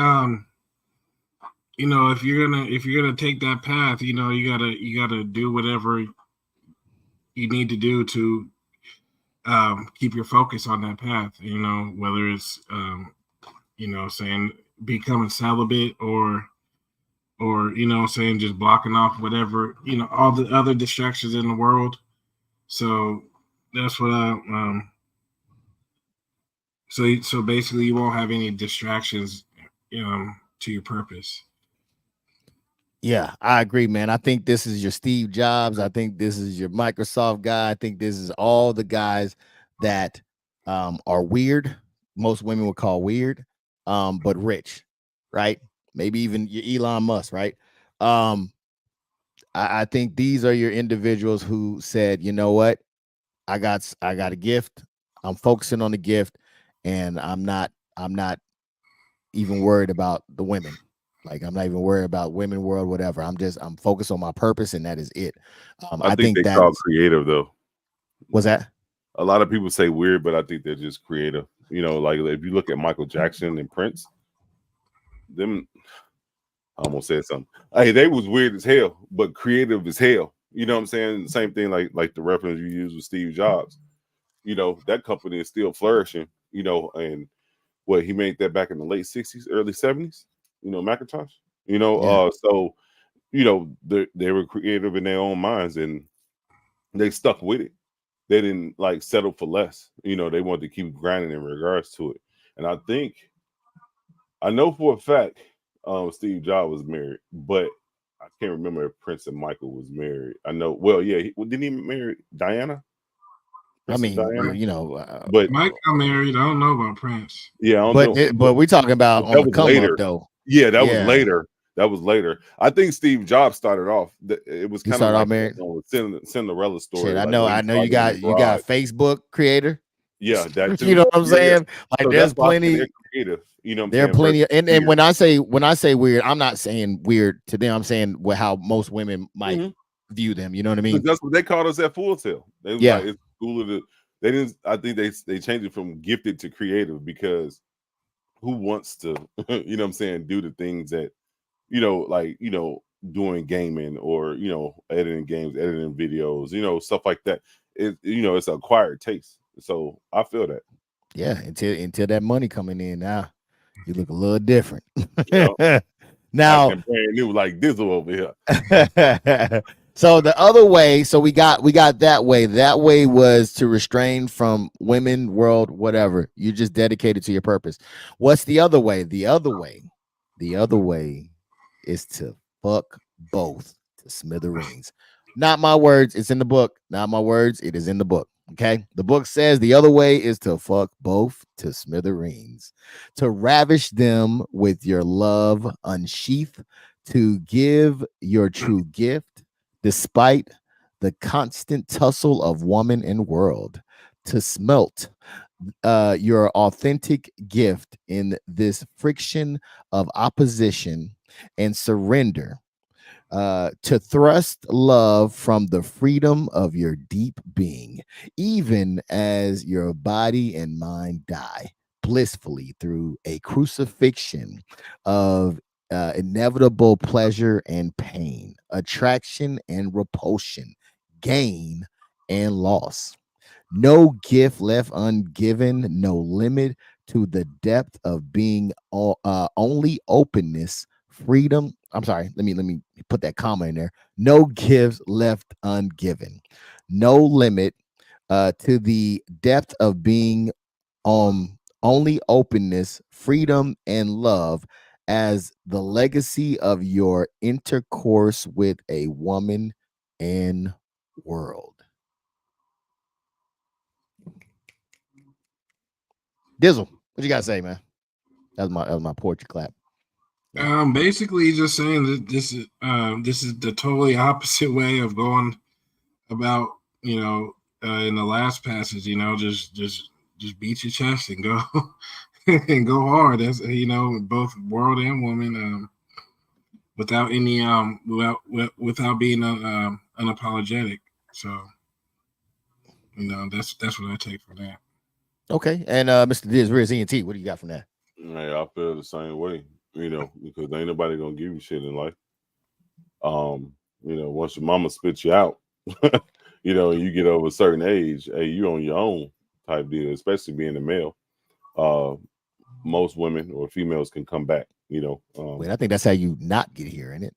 if you're gonna take that path, you gotta do whatever you need to do to keep your focus on that path. Whether it's saying becoming celibate or saying just blocking off whatever all the other distractions in the world. So that's what I so basically you won't have any distractions to your purpose. Yeah, I agree, man. I think this is your Steve Jobs. I think this is your Microsoft guy. I think this is all the guys that are weird. Most women would call weird, but rich, right? Maybe even your Elon Musk, right? I think these are your individuals who said, you know what, I got a gift. I'm focusing on the gift, and I'm not even worried about the women. Like, I'm not even worried about women world, whatever. I'm focused on my purpose, and that is it. I think they call creative though. What's that? A lot of people say weird, but I think they're just creative. Like if you look at Michael Jackson and Prince, them, I almost said something. Hey, they was weird as hell, but creative as hell. You know what I'm saying? Same thing like the reference you used with Steve Jobs. That company is still flourishing, and what he made that back in the late 60s, early 70s, Macintosh. So they were creative in their own minds and they stuck with it. They didn't like settle for less. They wanted to keep grinding in regards to it. And I know for a fact Steve Jobs was married, but I can't remember if Prince and Michael was married. I know, well, yeah, didn't he marry Diana? Princess Diana? But Mike got married. I don't know about Prince. Yeah, I don't know. But we're talking about on the come up though. Yeah, that was later. That was later. I think Steve Jobs started off. It was kind of like married. Cinderella story. Shit, I know you got Facebook creator. Yeah, that too. You know what I'm saying? Like, so there's plenty creative. There are plenty of, and when I say weird, I'm not saying weird to them. I'm saying how most women might view them. You know what I mean? That's what they called us at Full Sail. They was like, it's cool to. They didn't. I think they changed it from gifted to creative because who wants to, you know what I'm saying, do the things that, doing gaming or, editing games, editing videos, stuff like that. It's an acquired taste. So I feel that. Yeah, until that money coming in now, you look a little different. Now brand new like this over here. So the other way, so we got that way. That way was to restrain from women, world, whatever. You're just dedicated to your purpose. What's the other way? The other way is to fuck both to smithereens. Not my words. It's in the book. Not my words. It is in the book. Okay. The book says the other way is to fuck both to smithereens, to ravish them with your love unsheath, to give your true gift despite the constant tussle of woman and world, to smelt your authentic gift in this friction of opposition and surrender, to thrust love from the freedom of your deep being, even as your body and mind die blissfully through a crucifixion of inevitable pleasure and pain, attraction and repulsion, gain and loss. No gift left ungiven, no limit to the depth of being, only openness, freedom. I'm sorry, let me put that comma in there. No gifts left ungiven, no limit to the depth of being, only openness, freedom, and love as the legacy of your intercourse with a woman and world. Dizzle, what you gotta say, man? That was my poetry clap. Basically just saying that this is the totally opposite way of going about, in the last passage, just beat your chest and go and go hard. That's both world and woman, without any without being unapologetic. So that's what I take from that. Okay, and Mr. DisRizCinematic, what do you got from that? Hey, I feel the same way, because ain't nobody gonna give you shit in life. Once your mama spits you out, and you get over a certain age, hey, you on your own type deal, especially being a male. Most women or females can come back, Wait, I think that's how you not get here, isn't it?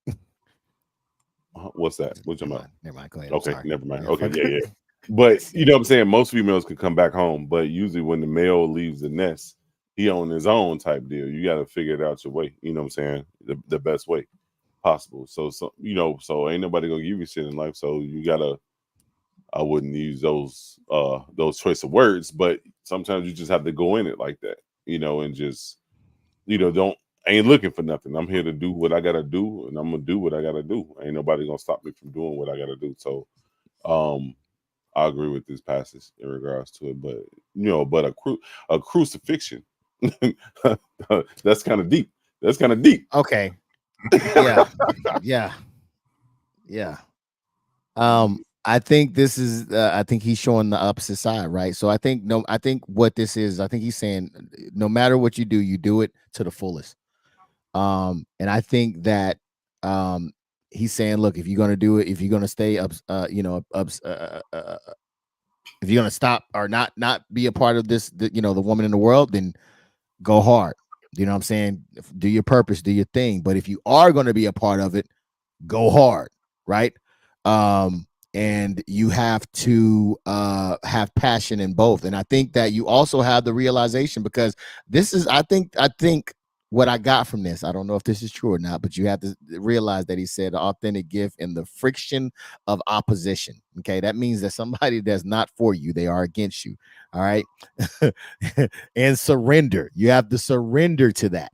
What's that? What you Never about? mind. Never mind. Go ahead. Okay, Sorry. never mind. Yeah, Okay, fuck yeah, it. yeah. But you know what I'm saying? Most females can come back home, but usually when the male leaves the nest, he on his own type deal. You got to figure it out your way. You know what I'm saying? The best way possible. So ain't nobody gonna give you shit in life. So you gotta. I wouldn't use those choice of words, but sometimes you just have to go in it like that, and just don't. I ain't looking for nothing. I'm here to do what I gotta do, and I'm gonna do what I gotta do. Ain't nobody gonna stop me from doing what I gotta do. So, I agree with this passage in regards to it, but a crucifixion, that's kind of deep. That's kind of deep. Okay. Yeah. Yeah. I think this is. I think he's showing the opposite side, right? So I think what this is. I think he's saying, no matter what you do it to the fullest. And I think that he's saying, look, if you're gonna do it, if you're gonna stay up, if you're gonna stop or not be a part of this, the woman in the world, then go hard. You know what I'm saying? Do your purpose, do your thing. But if you are gonna be a part of it, go hard, right? And you have to have passion in both. And I think that you also have the realization, because this is, I think what I got from this, I don't know if this is true or not, but you have to realize that he said authentic gift in the friction of opposition. Okay, that means that somebody that's not for you, they are against you. All right. And surrender. You have to surrender to that,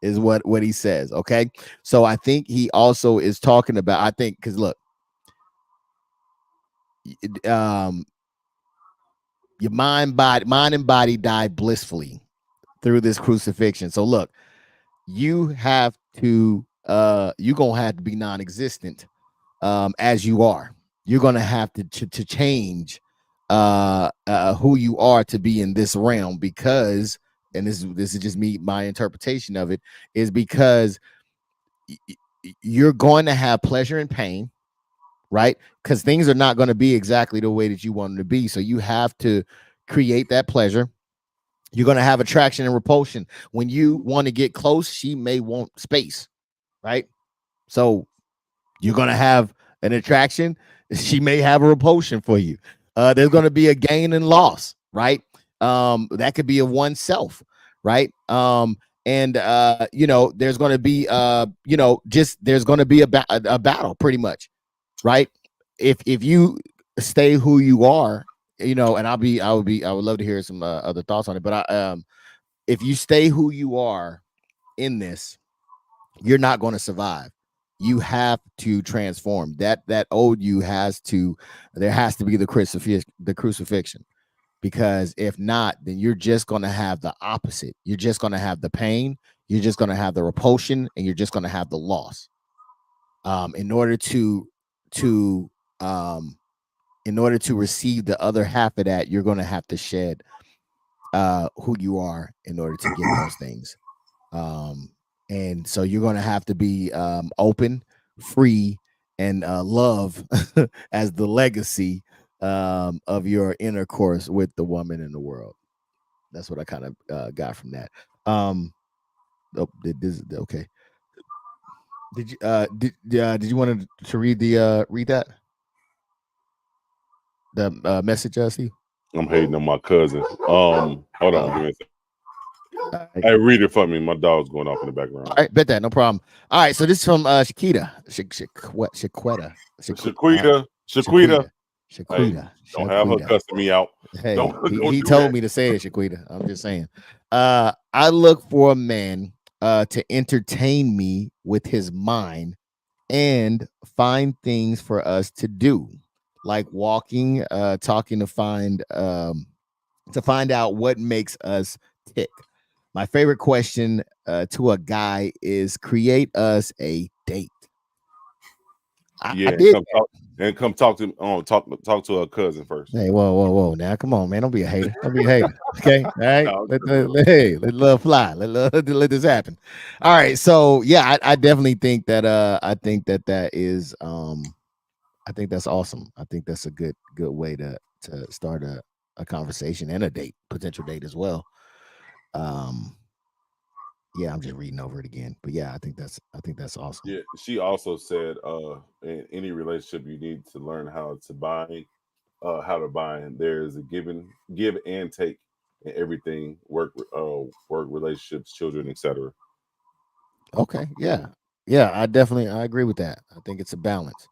is what he says. Okay. So I think he also is talking about, I think, because look, your mind and body die blissfully through this crucifixion. So look, you have to you're gonna have to be non-existent as you are. You're gonna have to change who you are to be in this realm, because, and this is just my interpretation of it, is because you're going to have pleasure and pain, right? Because things are not going to be exactly the way that you want them to be. So you have to create that pleasure. You're going to have attraction and repulsion. When you want to get close, she may want space, right? So you're going to have an attraction. She may have a repulsion for you. There's going to be a gain and loss, right? That could be of oneself, right? And there's going to be there's going to be a battle, pretty much, right? If you stay who you are, and I would love to hear some other thoughts on it, but if you stay who you are in this, you're not going to survive. You have to transform. That old you there has to be the crucifixion, because if not, then you're just going to have the opposite. You're just going to have the pain, you're just going to have the repulsion, and you're just going to have the loss. In order to receive the other half of that, you're going to have to shed who you are in order to get those things. And so you're going to have to be open, free, and love as the legacy of your intercourse with the woman in the world. That's what I kind of got from that. Okay. Did you want to read that? The message, Steve? I'm hating on my cousin. Hold on, give me a second. Right. Hey, read it for me. My dog's going off in the background. All right, bet that, no problem. All right, so this is from Shaquita. Hey, don't have her cussing me out. Hey, don't he do told that. me to say it, Shaquita. I'm just saying. I look for a man to entertain me with his mind and find things for us to do, like walking, talking, to find out what makes us tick. My favorite question to a guy is create us a date. I did. Come talk to talk to her cousin first. Hey, whoa! Now, come on, man! Don't be a hater. Don't be a hater. Okay, all right. No, Let love fly. Let this happen. All right. So yeah, I definitely think that. I think that is. I think that's awesome. I think that's a good way to start a conversation and a date, potential date as well. Yeah, I'm just reading over it again, but yeah, I think that's awesome. Yeah, she also said, in any relationship, you need to learn how to bind. There is a give and take in everything, work relationships, children, etc. Okay, yeah, I agree with that. I think it's a balance.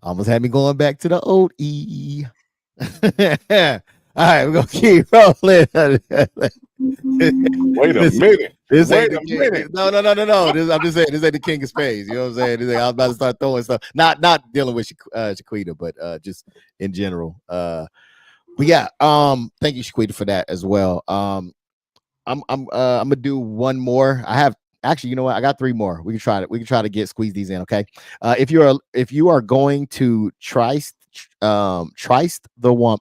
Almost had me going back to the old E. All right, we're gonna keep rolling. Wait a minute. Wait a minute. No. I'm just saying, this ain't the king of spades. You know what I'm saying? I was about to start throwing stuff. Not dealing with Shaquita, but just in general. But yeah, thank you, Shaquita, for that as well. I'm gonna do one more. I have actually, you know what? I got 3 more. We can try to squeeze these in. Okay. If you are going to tryst the one,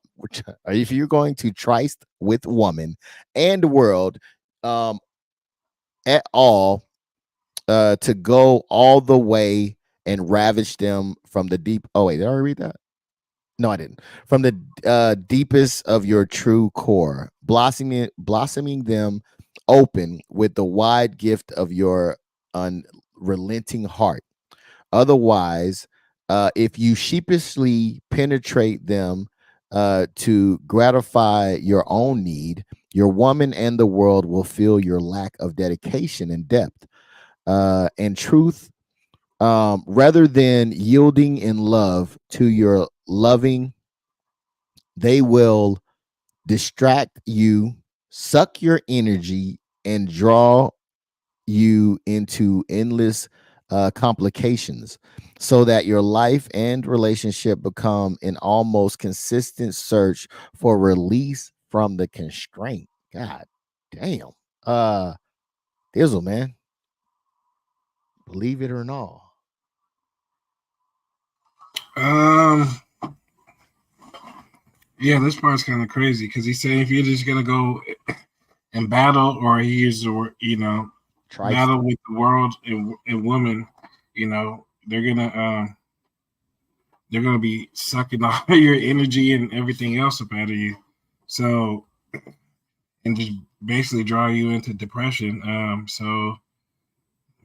if you're going to tryst with woman and world, at all, to go all the way and ravage them from the deep. Oh wait, did I already read that? No, I didn't. From the deepest of your true core, blossoming them open with the wide gift of your unrelenting heart. Otherwise, if you sheepishly penetrate them to gratify your own need, your woman and the world will feel your lack of dedication and depth and truth. Rather than yielding in love to your loving, they will distract you, suck your energy, and draw you into endless complications so that your life and relationship become an almost consistent search for release from the constraint. God damn. Dizzle, man. Believe it or not. Yeah, this part's kind of crazy because he's saying if you're just gonna go and battle, or he used the word, battle with the world and women, they're gonna be sucking all your energy and everything else up out of you. So, and just basically draw you into depression. So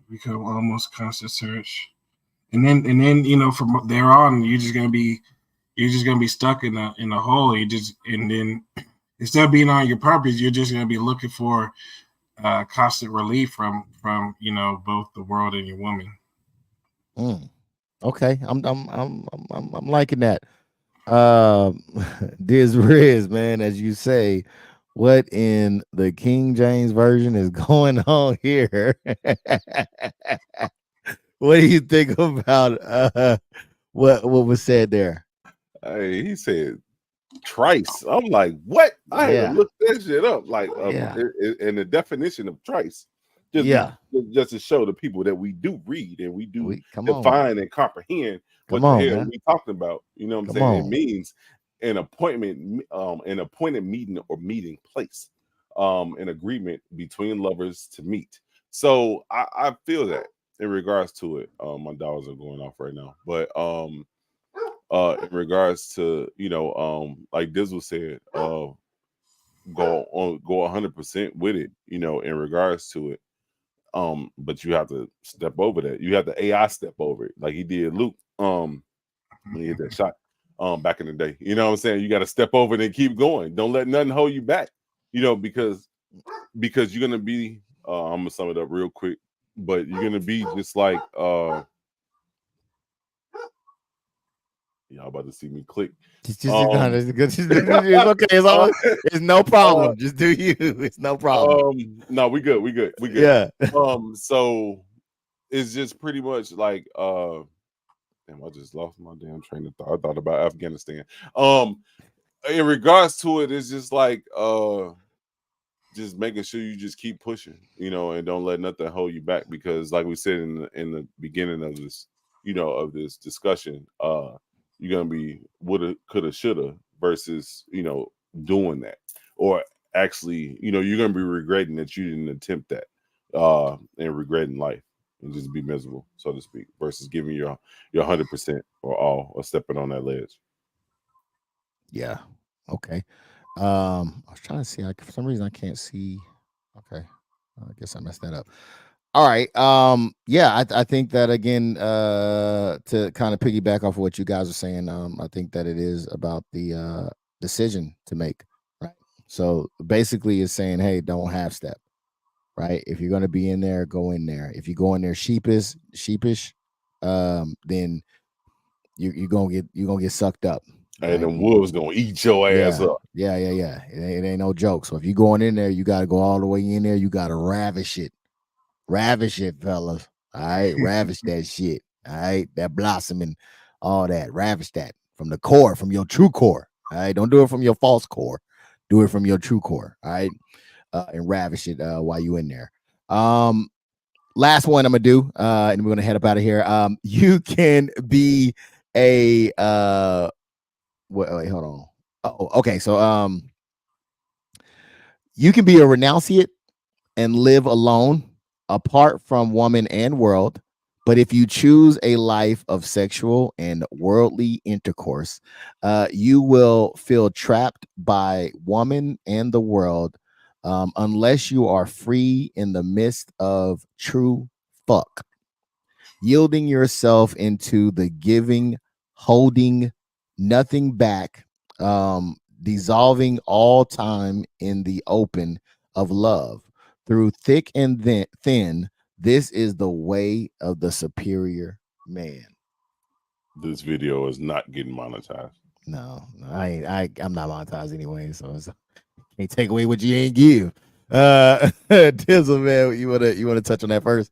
become almost constant search, and then from there on, you're just gonna be stuck in a hole. And then instead of being on your purpose, you're just gonna be looking for constant relief from both the world and your woman. Okay, I'm liking that. DisRiz, man, as you say, what in the King James version is going on here? What do you think about what was said there? Hey, he said trice. I'm like, what? I had to look that shit up. Like, in the definition of trice, just to show the people that we do read and we do define and comprehend what the hell we talking about. You know what I'm saying? It means an appointed meeting or meeting place, an agreement between lovers to meet. So I feel that in regards to it. My dogs are going off right now, but in regards to like Dizzle said, go 100% with it, in regards to it. But you have to step over that. You have the AI step over it, like he did Luke when he hit that shot back in the day. You know what I'm saying? You got to step over it and keep going. Don't let nothing hold you back. Because you're gonna be I'm gonna sum it up real quick, but you're gonna be just like y'all about to see me click. It's okay. It's no problem. Just do you. It's no problem. No, we good. Yeah. So it's just pretty much like damn, I just lost my damn train of thought. I thought about Afghanistan. in regards to it, it's just like just making sure you just keep pushing, and don't let nothing hold you back. Because, like we said in the beginning of this, of this discussion, you're gonna be woulda, coulda, shoulda versus doing that, or actually, you're gonna be regretting that you didn't attempt that, and regretting life and just be miserable, so to speak, versus giving your 100% or all, or stepping on that ledge. Yeah. Okay. I was trying to see. For some reason, I can't see. Okay. I guess I messed that up. All right. Yeah, I think that again, to kind of piggyback off of what you guys are saying, I think that it is about the decision to make, right? So basically it's saying, hey, don't half step, right? If you're gonna be in there, go in there. If you go in there sheepish, then you're gonna get sucked up. And Right? the wolves gonna eat your ass up. Yeah. It ain't no joke. So if you going in there, you got to go all the way in there. You got to ravish it, fellas. All right, ravish that shit. All right, that blossoming, all that, ravish that from the core, from your true core. All right, don't do it from your false core. Do it from your true core. All right, and ravish it while you in there. Last one I'm gonna do, and we're gonna head up out of here. You can be a wait, hold on. Oh, okay. So you can be a renunciate and live alone, apart from woman and world. But if you choose a life of sexual and worldly intercourse, you will feel trapped by woman and the world, unless you are free in the midst of true fuck, yielding yourself into the giving, holding nothing back, dissolving all time in the open of love. Through thick and thin, this is the way of the superior man. This video is not getting monetized. No, I'm not monetized anyway, so can't take away what you ain't give. Tizzle, man, you wanna touch on that first?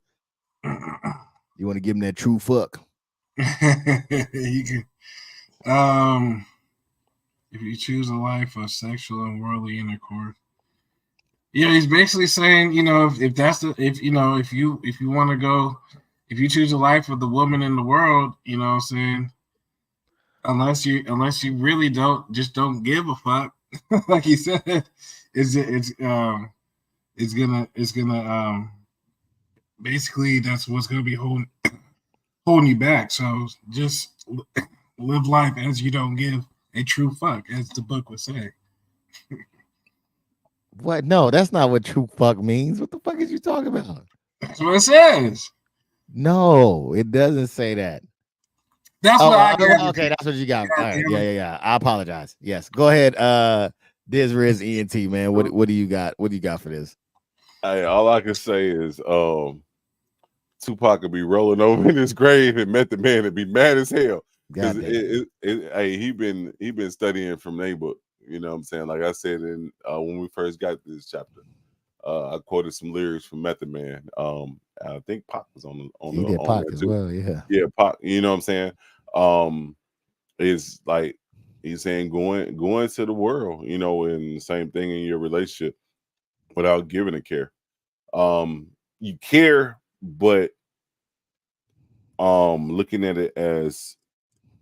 You want to give him that true fuck? You can, if you choose a life of sexual and worldly intercourse. Yeah, he's basically saying, if that's if you want to go, if you choose a life of the woman in the world, what I'm saying, unless you really don't give a fuck, like he said, it's gonna basically that's what's gonna be holding you back. So just live life as you don't give a true fuck, as the book would say. What? No, that's not what true fuck means. What the fuck is you talking about? That's what it says. No, it doesn't say that. That's what I got. Okay, that's what you got. All right, yeah. I apologize. Yes, go ahead. DisRiz ENT, man. What do you got? What do you got for this? Hey, all I can say is Tupac could be rolling over in his grave and Method Man would be mad as hell. Because hey, he been studying from their book. You know what I'm saying? Like I said in when we first got this chapter, I quoted some lyrics from Method Man. I think Pac was on he did Pac as well, yeah. Yeah, Pac. You know what I'm saying? It's like he's saying going to the world, and the same thing in your relationship without giving a care. You care, but looking at it as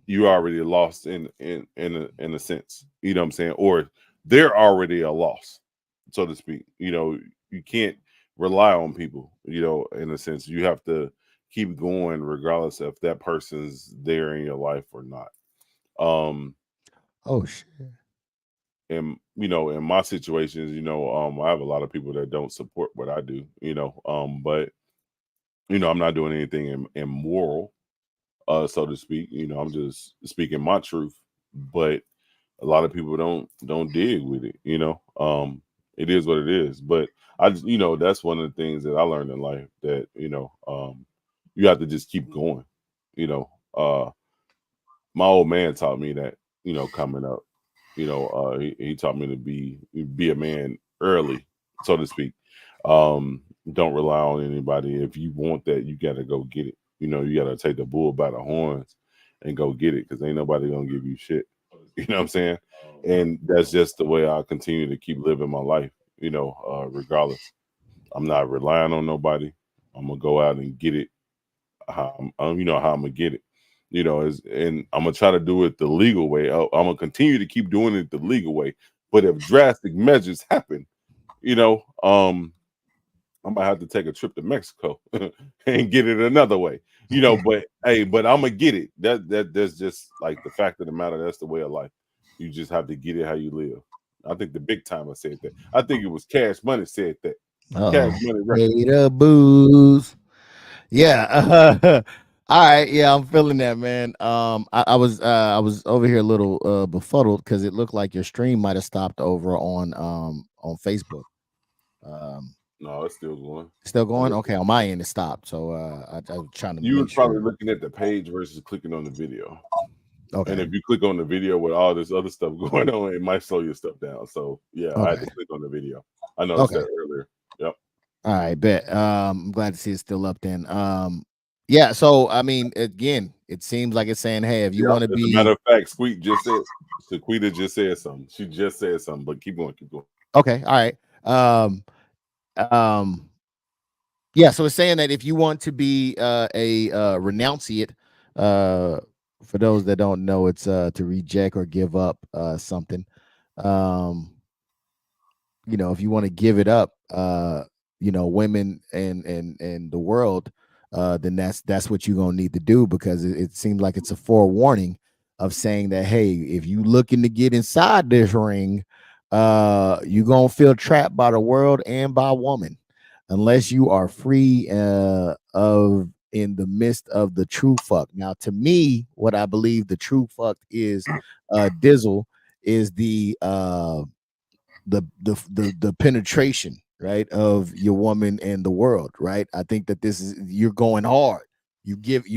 you already lost in a sense, you know what I'm saying, or they're already a loss, so to speak. You can't rely on people, in a sense. You have to keep going regardless if that person's there in your life or not. Oh shit. And in my situations, I have a lot of people that don't support what I do, but I'm not doing anything immoral, so to speak. I'm just speaking my truth, but a lot of people don't dig with it. It is what it is. But I just, that's one of the things that I learned in life, that you have to just keep going. My old man taught me that, coming up. He taught me to be a man early, so to speak. Don't rely on anybody. If you want that, you got to go get it. You got to take the bull by the horns and go get it, because ain't nobody gonna give you shit. You know what I'm saying? And that's just the way I continue to keep living my life, regardless. I'm not relying on nobody. I'm gonna go out and get it. How I'm gonna get it. And I'm gonna try to do it the legal way. I'm gonna continue to keep doing it the legal way. But if drastic measures happen, I might have to take a trip to Mexico and get it another way. But hey, but I'm gonna get it. That's just like the fact of the matter. That's the way of life. You just have to get it how you live. I think the big timer said that. I think it was Cash Money said that. Cash Money Records. Hey, the booze. Yeah. All right. Yeah, I'm feeling that, man. I was over here a little befuddled because it looked like your stream might have stopped over on Facebook. No, it's still going. Still going? Okay, on my end it stopped. So I was trying to You were make probably sure. looking at the page versus clicking on the video. Okay. And if you click on the video with all this other stuff going on, it might slow your stuff down. So yeah, I had to click on the video. I noticed that earlier. Yep. All right, bet. I'm glad to see it's still up then. Yeah, so I mean, again, it seems like it's saying, hey, if you want to be as a matter of fact, Sequita just said something. She just said something, but keep going. Okay, all right. Yeah, so it's saying that if you want to be a renunciate, for those that don't know, it's to reject or give up something. If you want to give it up, women and the world, then that's what you're gonna need to do, because it seems like it's a forewarning of saying that, hey, if you looking to get inside this ring, you're gonna feel trapped by the world and by woman, unless you are free of in the midst of the true fuck. Now, to me, what I believe the true fuck is, Dizzle, is the penetration, right, of your woman and the world, right? I think that this is, you're going hard. You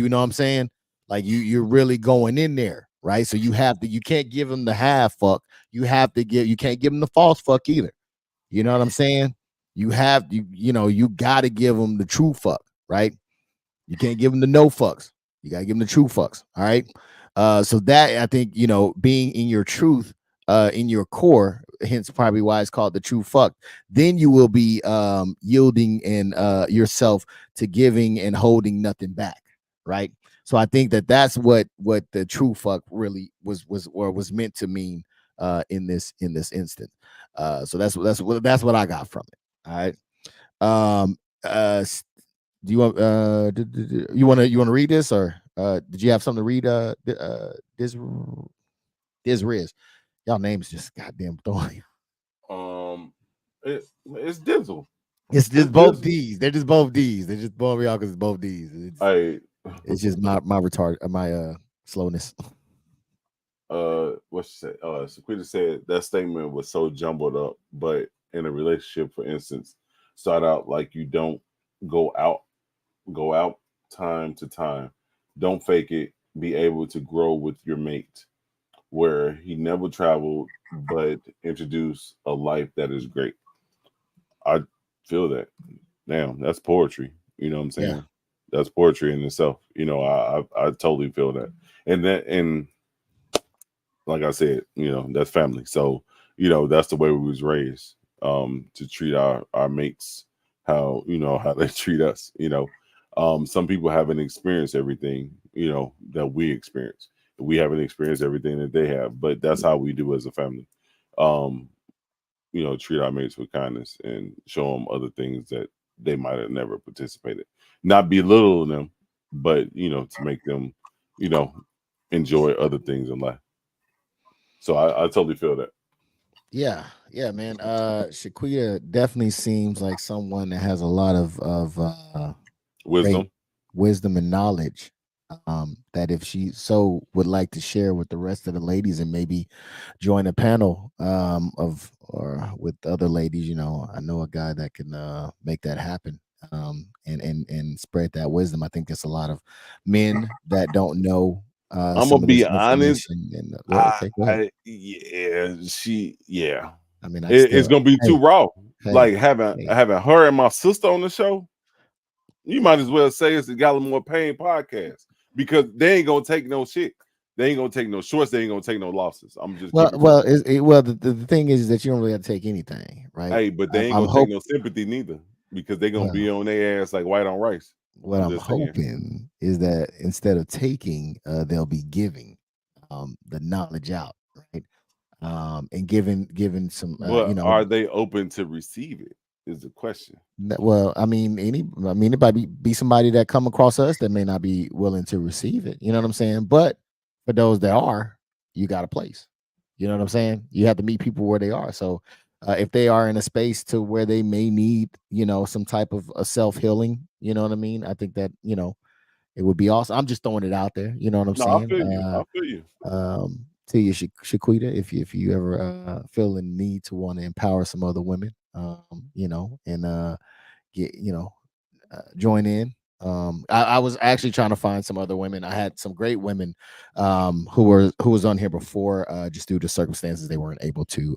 know what I'm saying? Like you're really going in there, right? So you can't give them the half fuck. You can't give them the false fuck either. You know what I'm saying? You got to give them the true fuck, right? You can't give them the no fucks. You got to give them the true fucks. All right. So that, I think, being in your truth, in your core, hence probably why it's called the true fuck, then you will be yielding and yourself to giving and holding nothing back. Right. So I think that's what the true fuck really was meant to mean in this instance. So that's what I got from it. All right. Do you want you want to read this, or did you have something to read? DisRiz, y'all names just goddamn throwing. It's Dizzle. It's just both D's. They're just both D's. They're just blowing me out because it's both D's. It's just my slowness. What she said? Sequita said that statement was so jumbled up, but in a relationship, for instance, start out like you don't go out time to time. Don't fake it. Be able to grow with your mate, where he never traveled, but introduce a life that is great. I feel that. Damn, that's poetry. You know what I'm saying? Yeah. That's poetry in itself. I totally feel that. And like I said, that's family. So, that's the way we was raised, to treat our mates how they treat us. Some people haven't experienced everything, that we experience. We haven't experienced everything that they have, but that's how we do as a family. Treat our mates with kindness and show them other things that they might have never participated. Not belittle them, but to make them, enjoy other things in life. So I totally feel that. Yeah, man. Shaquita definitely seems like someone that has a lot of wisdom and knowledge. That if she so would like to share with the rest of the ladies and maybe join a panel or with other ladies, I know a guy that can make that happen. And spread that wisdom. I think there's a lot of men that don't know. I'm gonna be honest. Okay, go ahead. I mean, it's gonna be too raw. Like having her and my sister on the show, you might as well say it's the Gallimore Pain podcast, because they ain't gonna take no shit. They ain't gonna take no shorts. They ain't gonna take no losses. I'm just Well, keeping it well, real. the thing is that you don't really have to take anything, right? Hey, but they ain't I'm gonna take hope. no sympathy neither because they gonna be Well, on their ass like white on rice. what I'm I'm just saying. hoping is that instead of taking, they'll be giving the knowledge out, right? And giving some, But are they open to receive it? Is the question. well, I mean, anybody be somebody that come across us that may not be willing to receive it. You know what I'm saying? But for those that are, you got a place. You know what I'm saying? You have to meet people where they are. So if they are in a space to where they may need, some type of a self-healing, you know what I mean? I think that, it would be awesome. I'm just throwing it out there. You know what I'm No, I saying? feel you. I feel you. To you, Shaquita, if you ever feel the need to want to empower some other women, and get join in. I was actually trying to find some other women. I had some great women who was on here before, just due to circumstances they weren't able to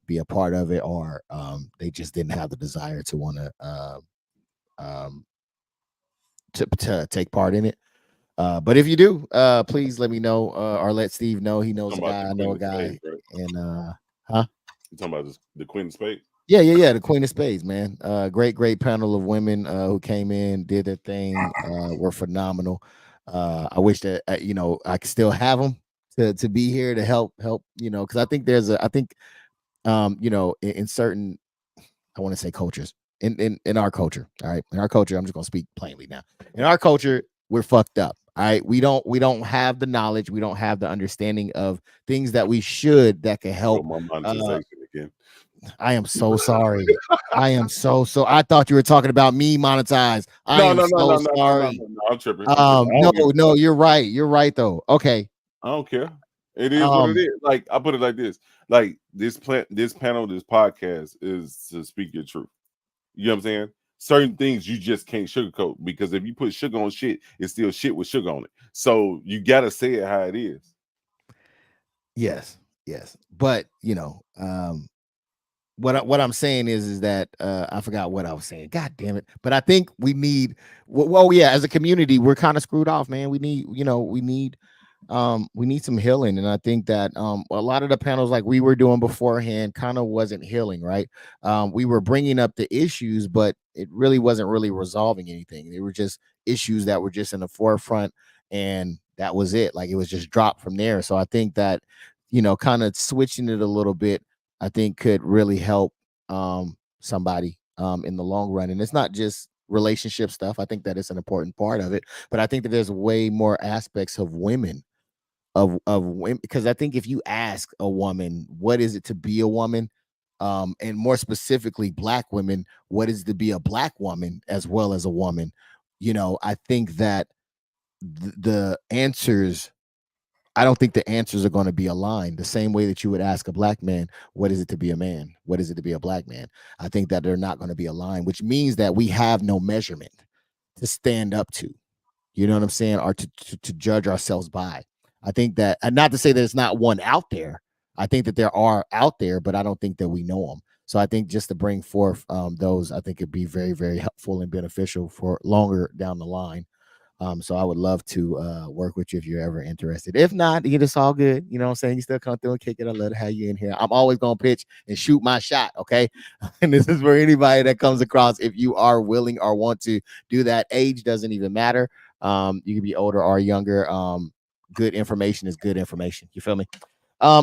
be a part of it, or they just didn't have the desire to want um, to take part in it. But if you do, please let me know, or let Steve know. He knows a Talking about guy. the I Queen know a of Spades, guy, right? and huh? You talking about the Queen of Spades? Yeah. The Queen of Spades, man. Great panel of women who came in, did their thing, were phenomenal. I wish that I could still have them to be here to help, because I think in certain, I want to say cultures, in our culture, all right, in our culture, I'm just gonna speak plainly now. In our culture, we're fucked up. All right, we don't have the knowledge, we don't have the understanding of things that we should that can Go help. my Uh, monetization again. I am so sorry. I am so. I thought you were talking about me monetized. I No, am no, no, so no, no, no, no, sorry. no, no. I'm tripping. I'm tripping. I No, don't give a no, fuck. you're right. You're right though. Okay. I don't care. It is what it Um, is. Like I put it like this. Like this panel, this podcast is to speak your truth. You know what I'm saying? Certain things you just can't sugarcoat because if you put sugar on shit, it's still shit with sugar on it. So you gotta say it how it is. yes, but what I'm saying is that I forgot what I was saying. God damn it! But I think we need. Well, yeah, as a community, we're kind of screwed off, man. We need some healing, and I think that a lot of the panels like we were doing beforehand kind of wasn't healing, right? We were bringing up the issues, but it really wasn't really resolving anything. They were just issues that were just in the forefront, and that was it. Like it was just dropped from there. So I think that kind of switching it a little bit, I think could really help somebody in the long run. And it's not just relationship stuff. I think that it's an important part of it, but I think that there's way more aspects of women of women, because I think if you ask a woman what is it to be a woman, and more specifically black women, what is to be a black woman as well as a woman, I think that the answers, I don't think the answers are going to be aligned the same way that you would ask a black man, what is it to be a man? What is it to be a black man? I think that they're not going to be aligned, which means that we have no measurement to stand up to. You know what I'm saying? Or to judge ourselves by. I think that, and not to say that it's not one out there. I think that there are out there, but I don't think that we know them. So I think just to bring forth those, I think it'd be very, very helpful and beneficial for longer down the line. So I would love to work with you if you're ever interested. If not, it's all good. You know what I'm saying? You still come through and kick it. I love to have you in here. I'm always gonna pitch and shoot my shot. Okay. And this is for anybody that comes across. If you are willing or want to do that, age doesn't even matter. You can be older or younger. Good information is good information. You feel me?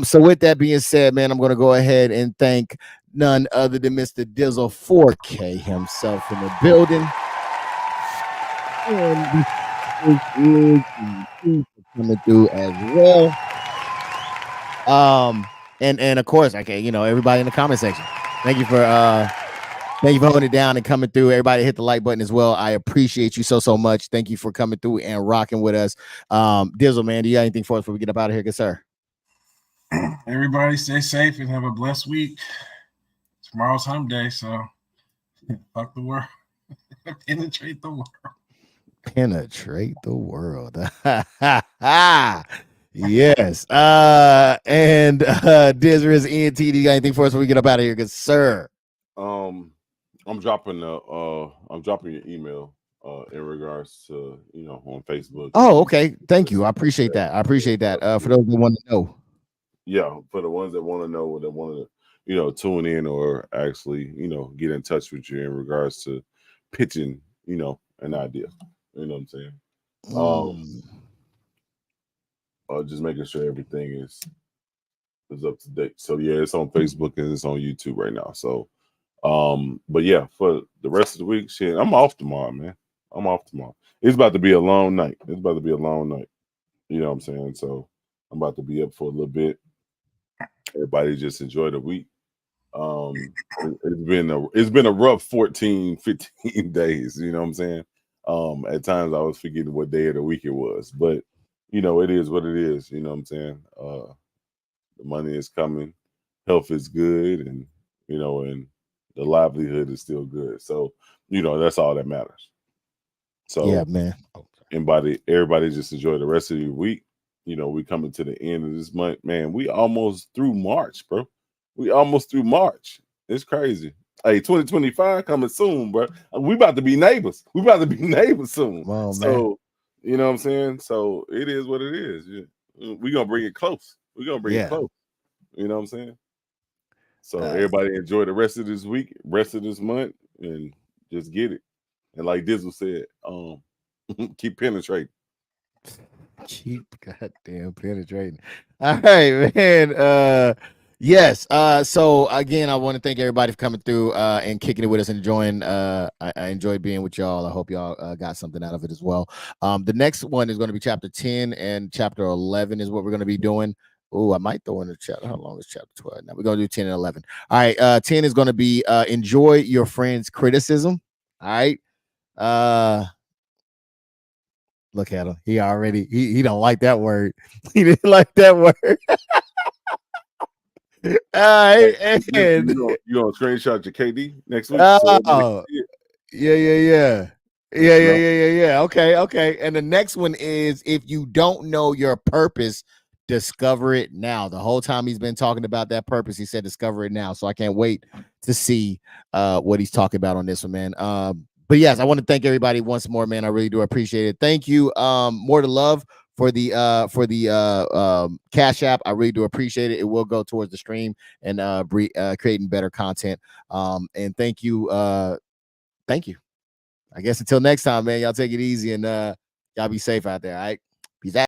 So with that being said, man, I'm gonna go ahead and thank none other than Mr. Dizzle 4K himself in the building. And coming through as well. And of course, okay, everybody in the comment section. Thank you for holding it down and coming through. Everybody hit the like button as well. I appreciate you so much. Thank you for coming through and rocking with us. Dizzle, man, do you got anything for us before we get up out of here, good sir? Everybody stay safe and have a blessed week. Tomorrow's hump day, so fuck the world. Penetrate the world. Penetrate the world. Yes. And DisRiz ENT, do you got anything for us before we get up out of here, good sir? I'm dropping your email in regards to on Facebook. Oh, okay. Thank you. I appreciate that. I appreciate that. For those who want to know. Yeah, for the ones that want to know, that want to tune in or actually get in touch with you in regards to pitching an idea. You know what I'm saying? Just making sure everything is up to date. So yeah, it's on Facebook and it's on YouTube right now. So but yeah, for the rest of the week, shit, I'm off tomorrow, man. I'm off tomorrow. It's about to be a long night. You know what I'm saying? So I'm about to be up for a little bit. Everybody just enjoy the week. It's been a rough 14, 15 days, you know what I'm saying? At times I was forgetting what day of the week it was, but it is what it is, you know what I'm saying? The money is coming, health is good, and and the livelihood is still good. So, that's all that matters. So yeah, man. Everybody just enjoy the rest of your week. We coming to the end of this month, man. We almost through March, bro. We almost through March. It's crazy. Hey, 2025 coming soon, bro. We about to be neighbors. We about to be neighbors soon. Come on, so, man. you know what I'm saying? So it is what it is. We're gonna bring it close. We're gonna bring it close. You know what I'm saying? So everybody enjoy the rest of this week, rest of this month, and just get it. And like Dizzle said, keep penetrating. Keep goddamn penetrating. All right, man. Yes. So again, I want to thank everybody for coming through and kicking it with us and enjoying. I enjoyed being with y'all. I hope y'all got something out of it as well. The next one is going to be chapter 10 and chapter 11 is what we're going to be doing. Oh, I might throw in the chapter. How long is chapter 12? Now we're going to do 10 and 11. All right. 10 is going to be enjoy your friend's criticism. All right. Look at him. He already he don't like that word. He didn't like that word. All right, and you gonna screenshot your KD next week? Oh, yeah. Okay. And the next one is if you don't know your purpose, discover it now. The whole time he's been talking about that purpose, he said discover it now. So I can't wait to see what he's talking about on this one, man. But yes, I want to thank everybody once more, man. I really do appreciate it. Thank you. More to love for the Cash App. I really do appreciate it. It will go towards the stream and creating better content. And thank you. Thank you. I guess until next time, man. Y'all take it easy and y'all be safe out there. All right. Peace out.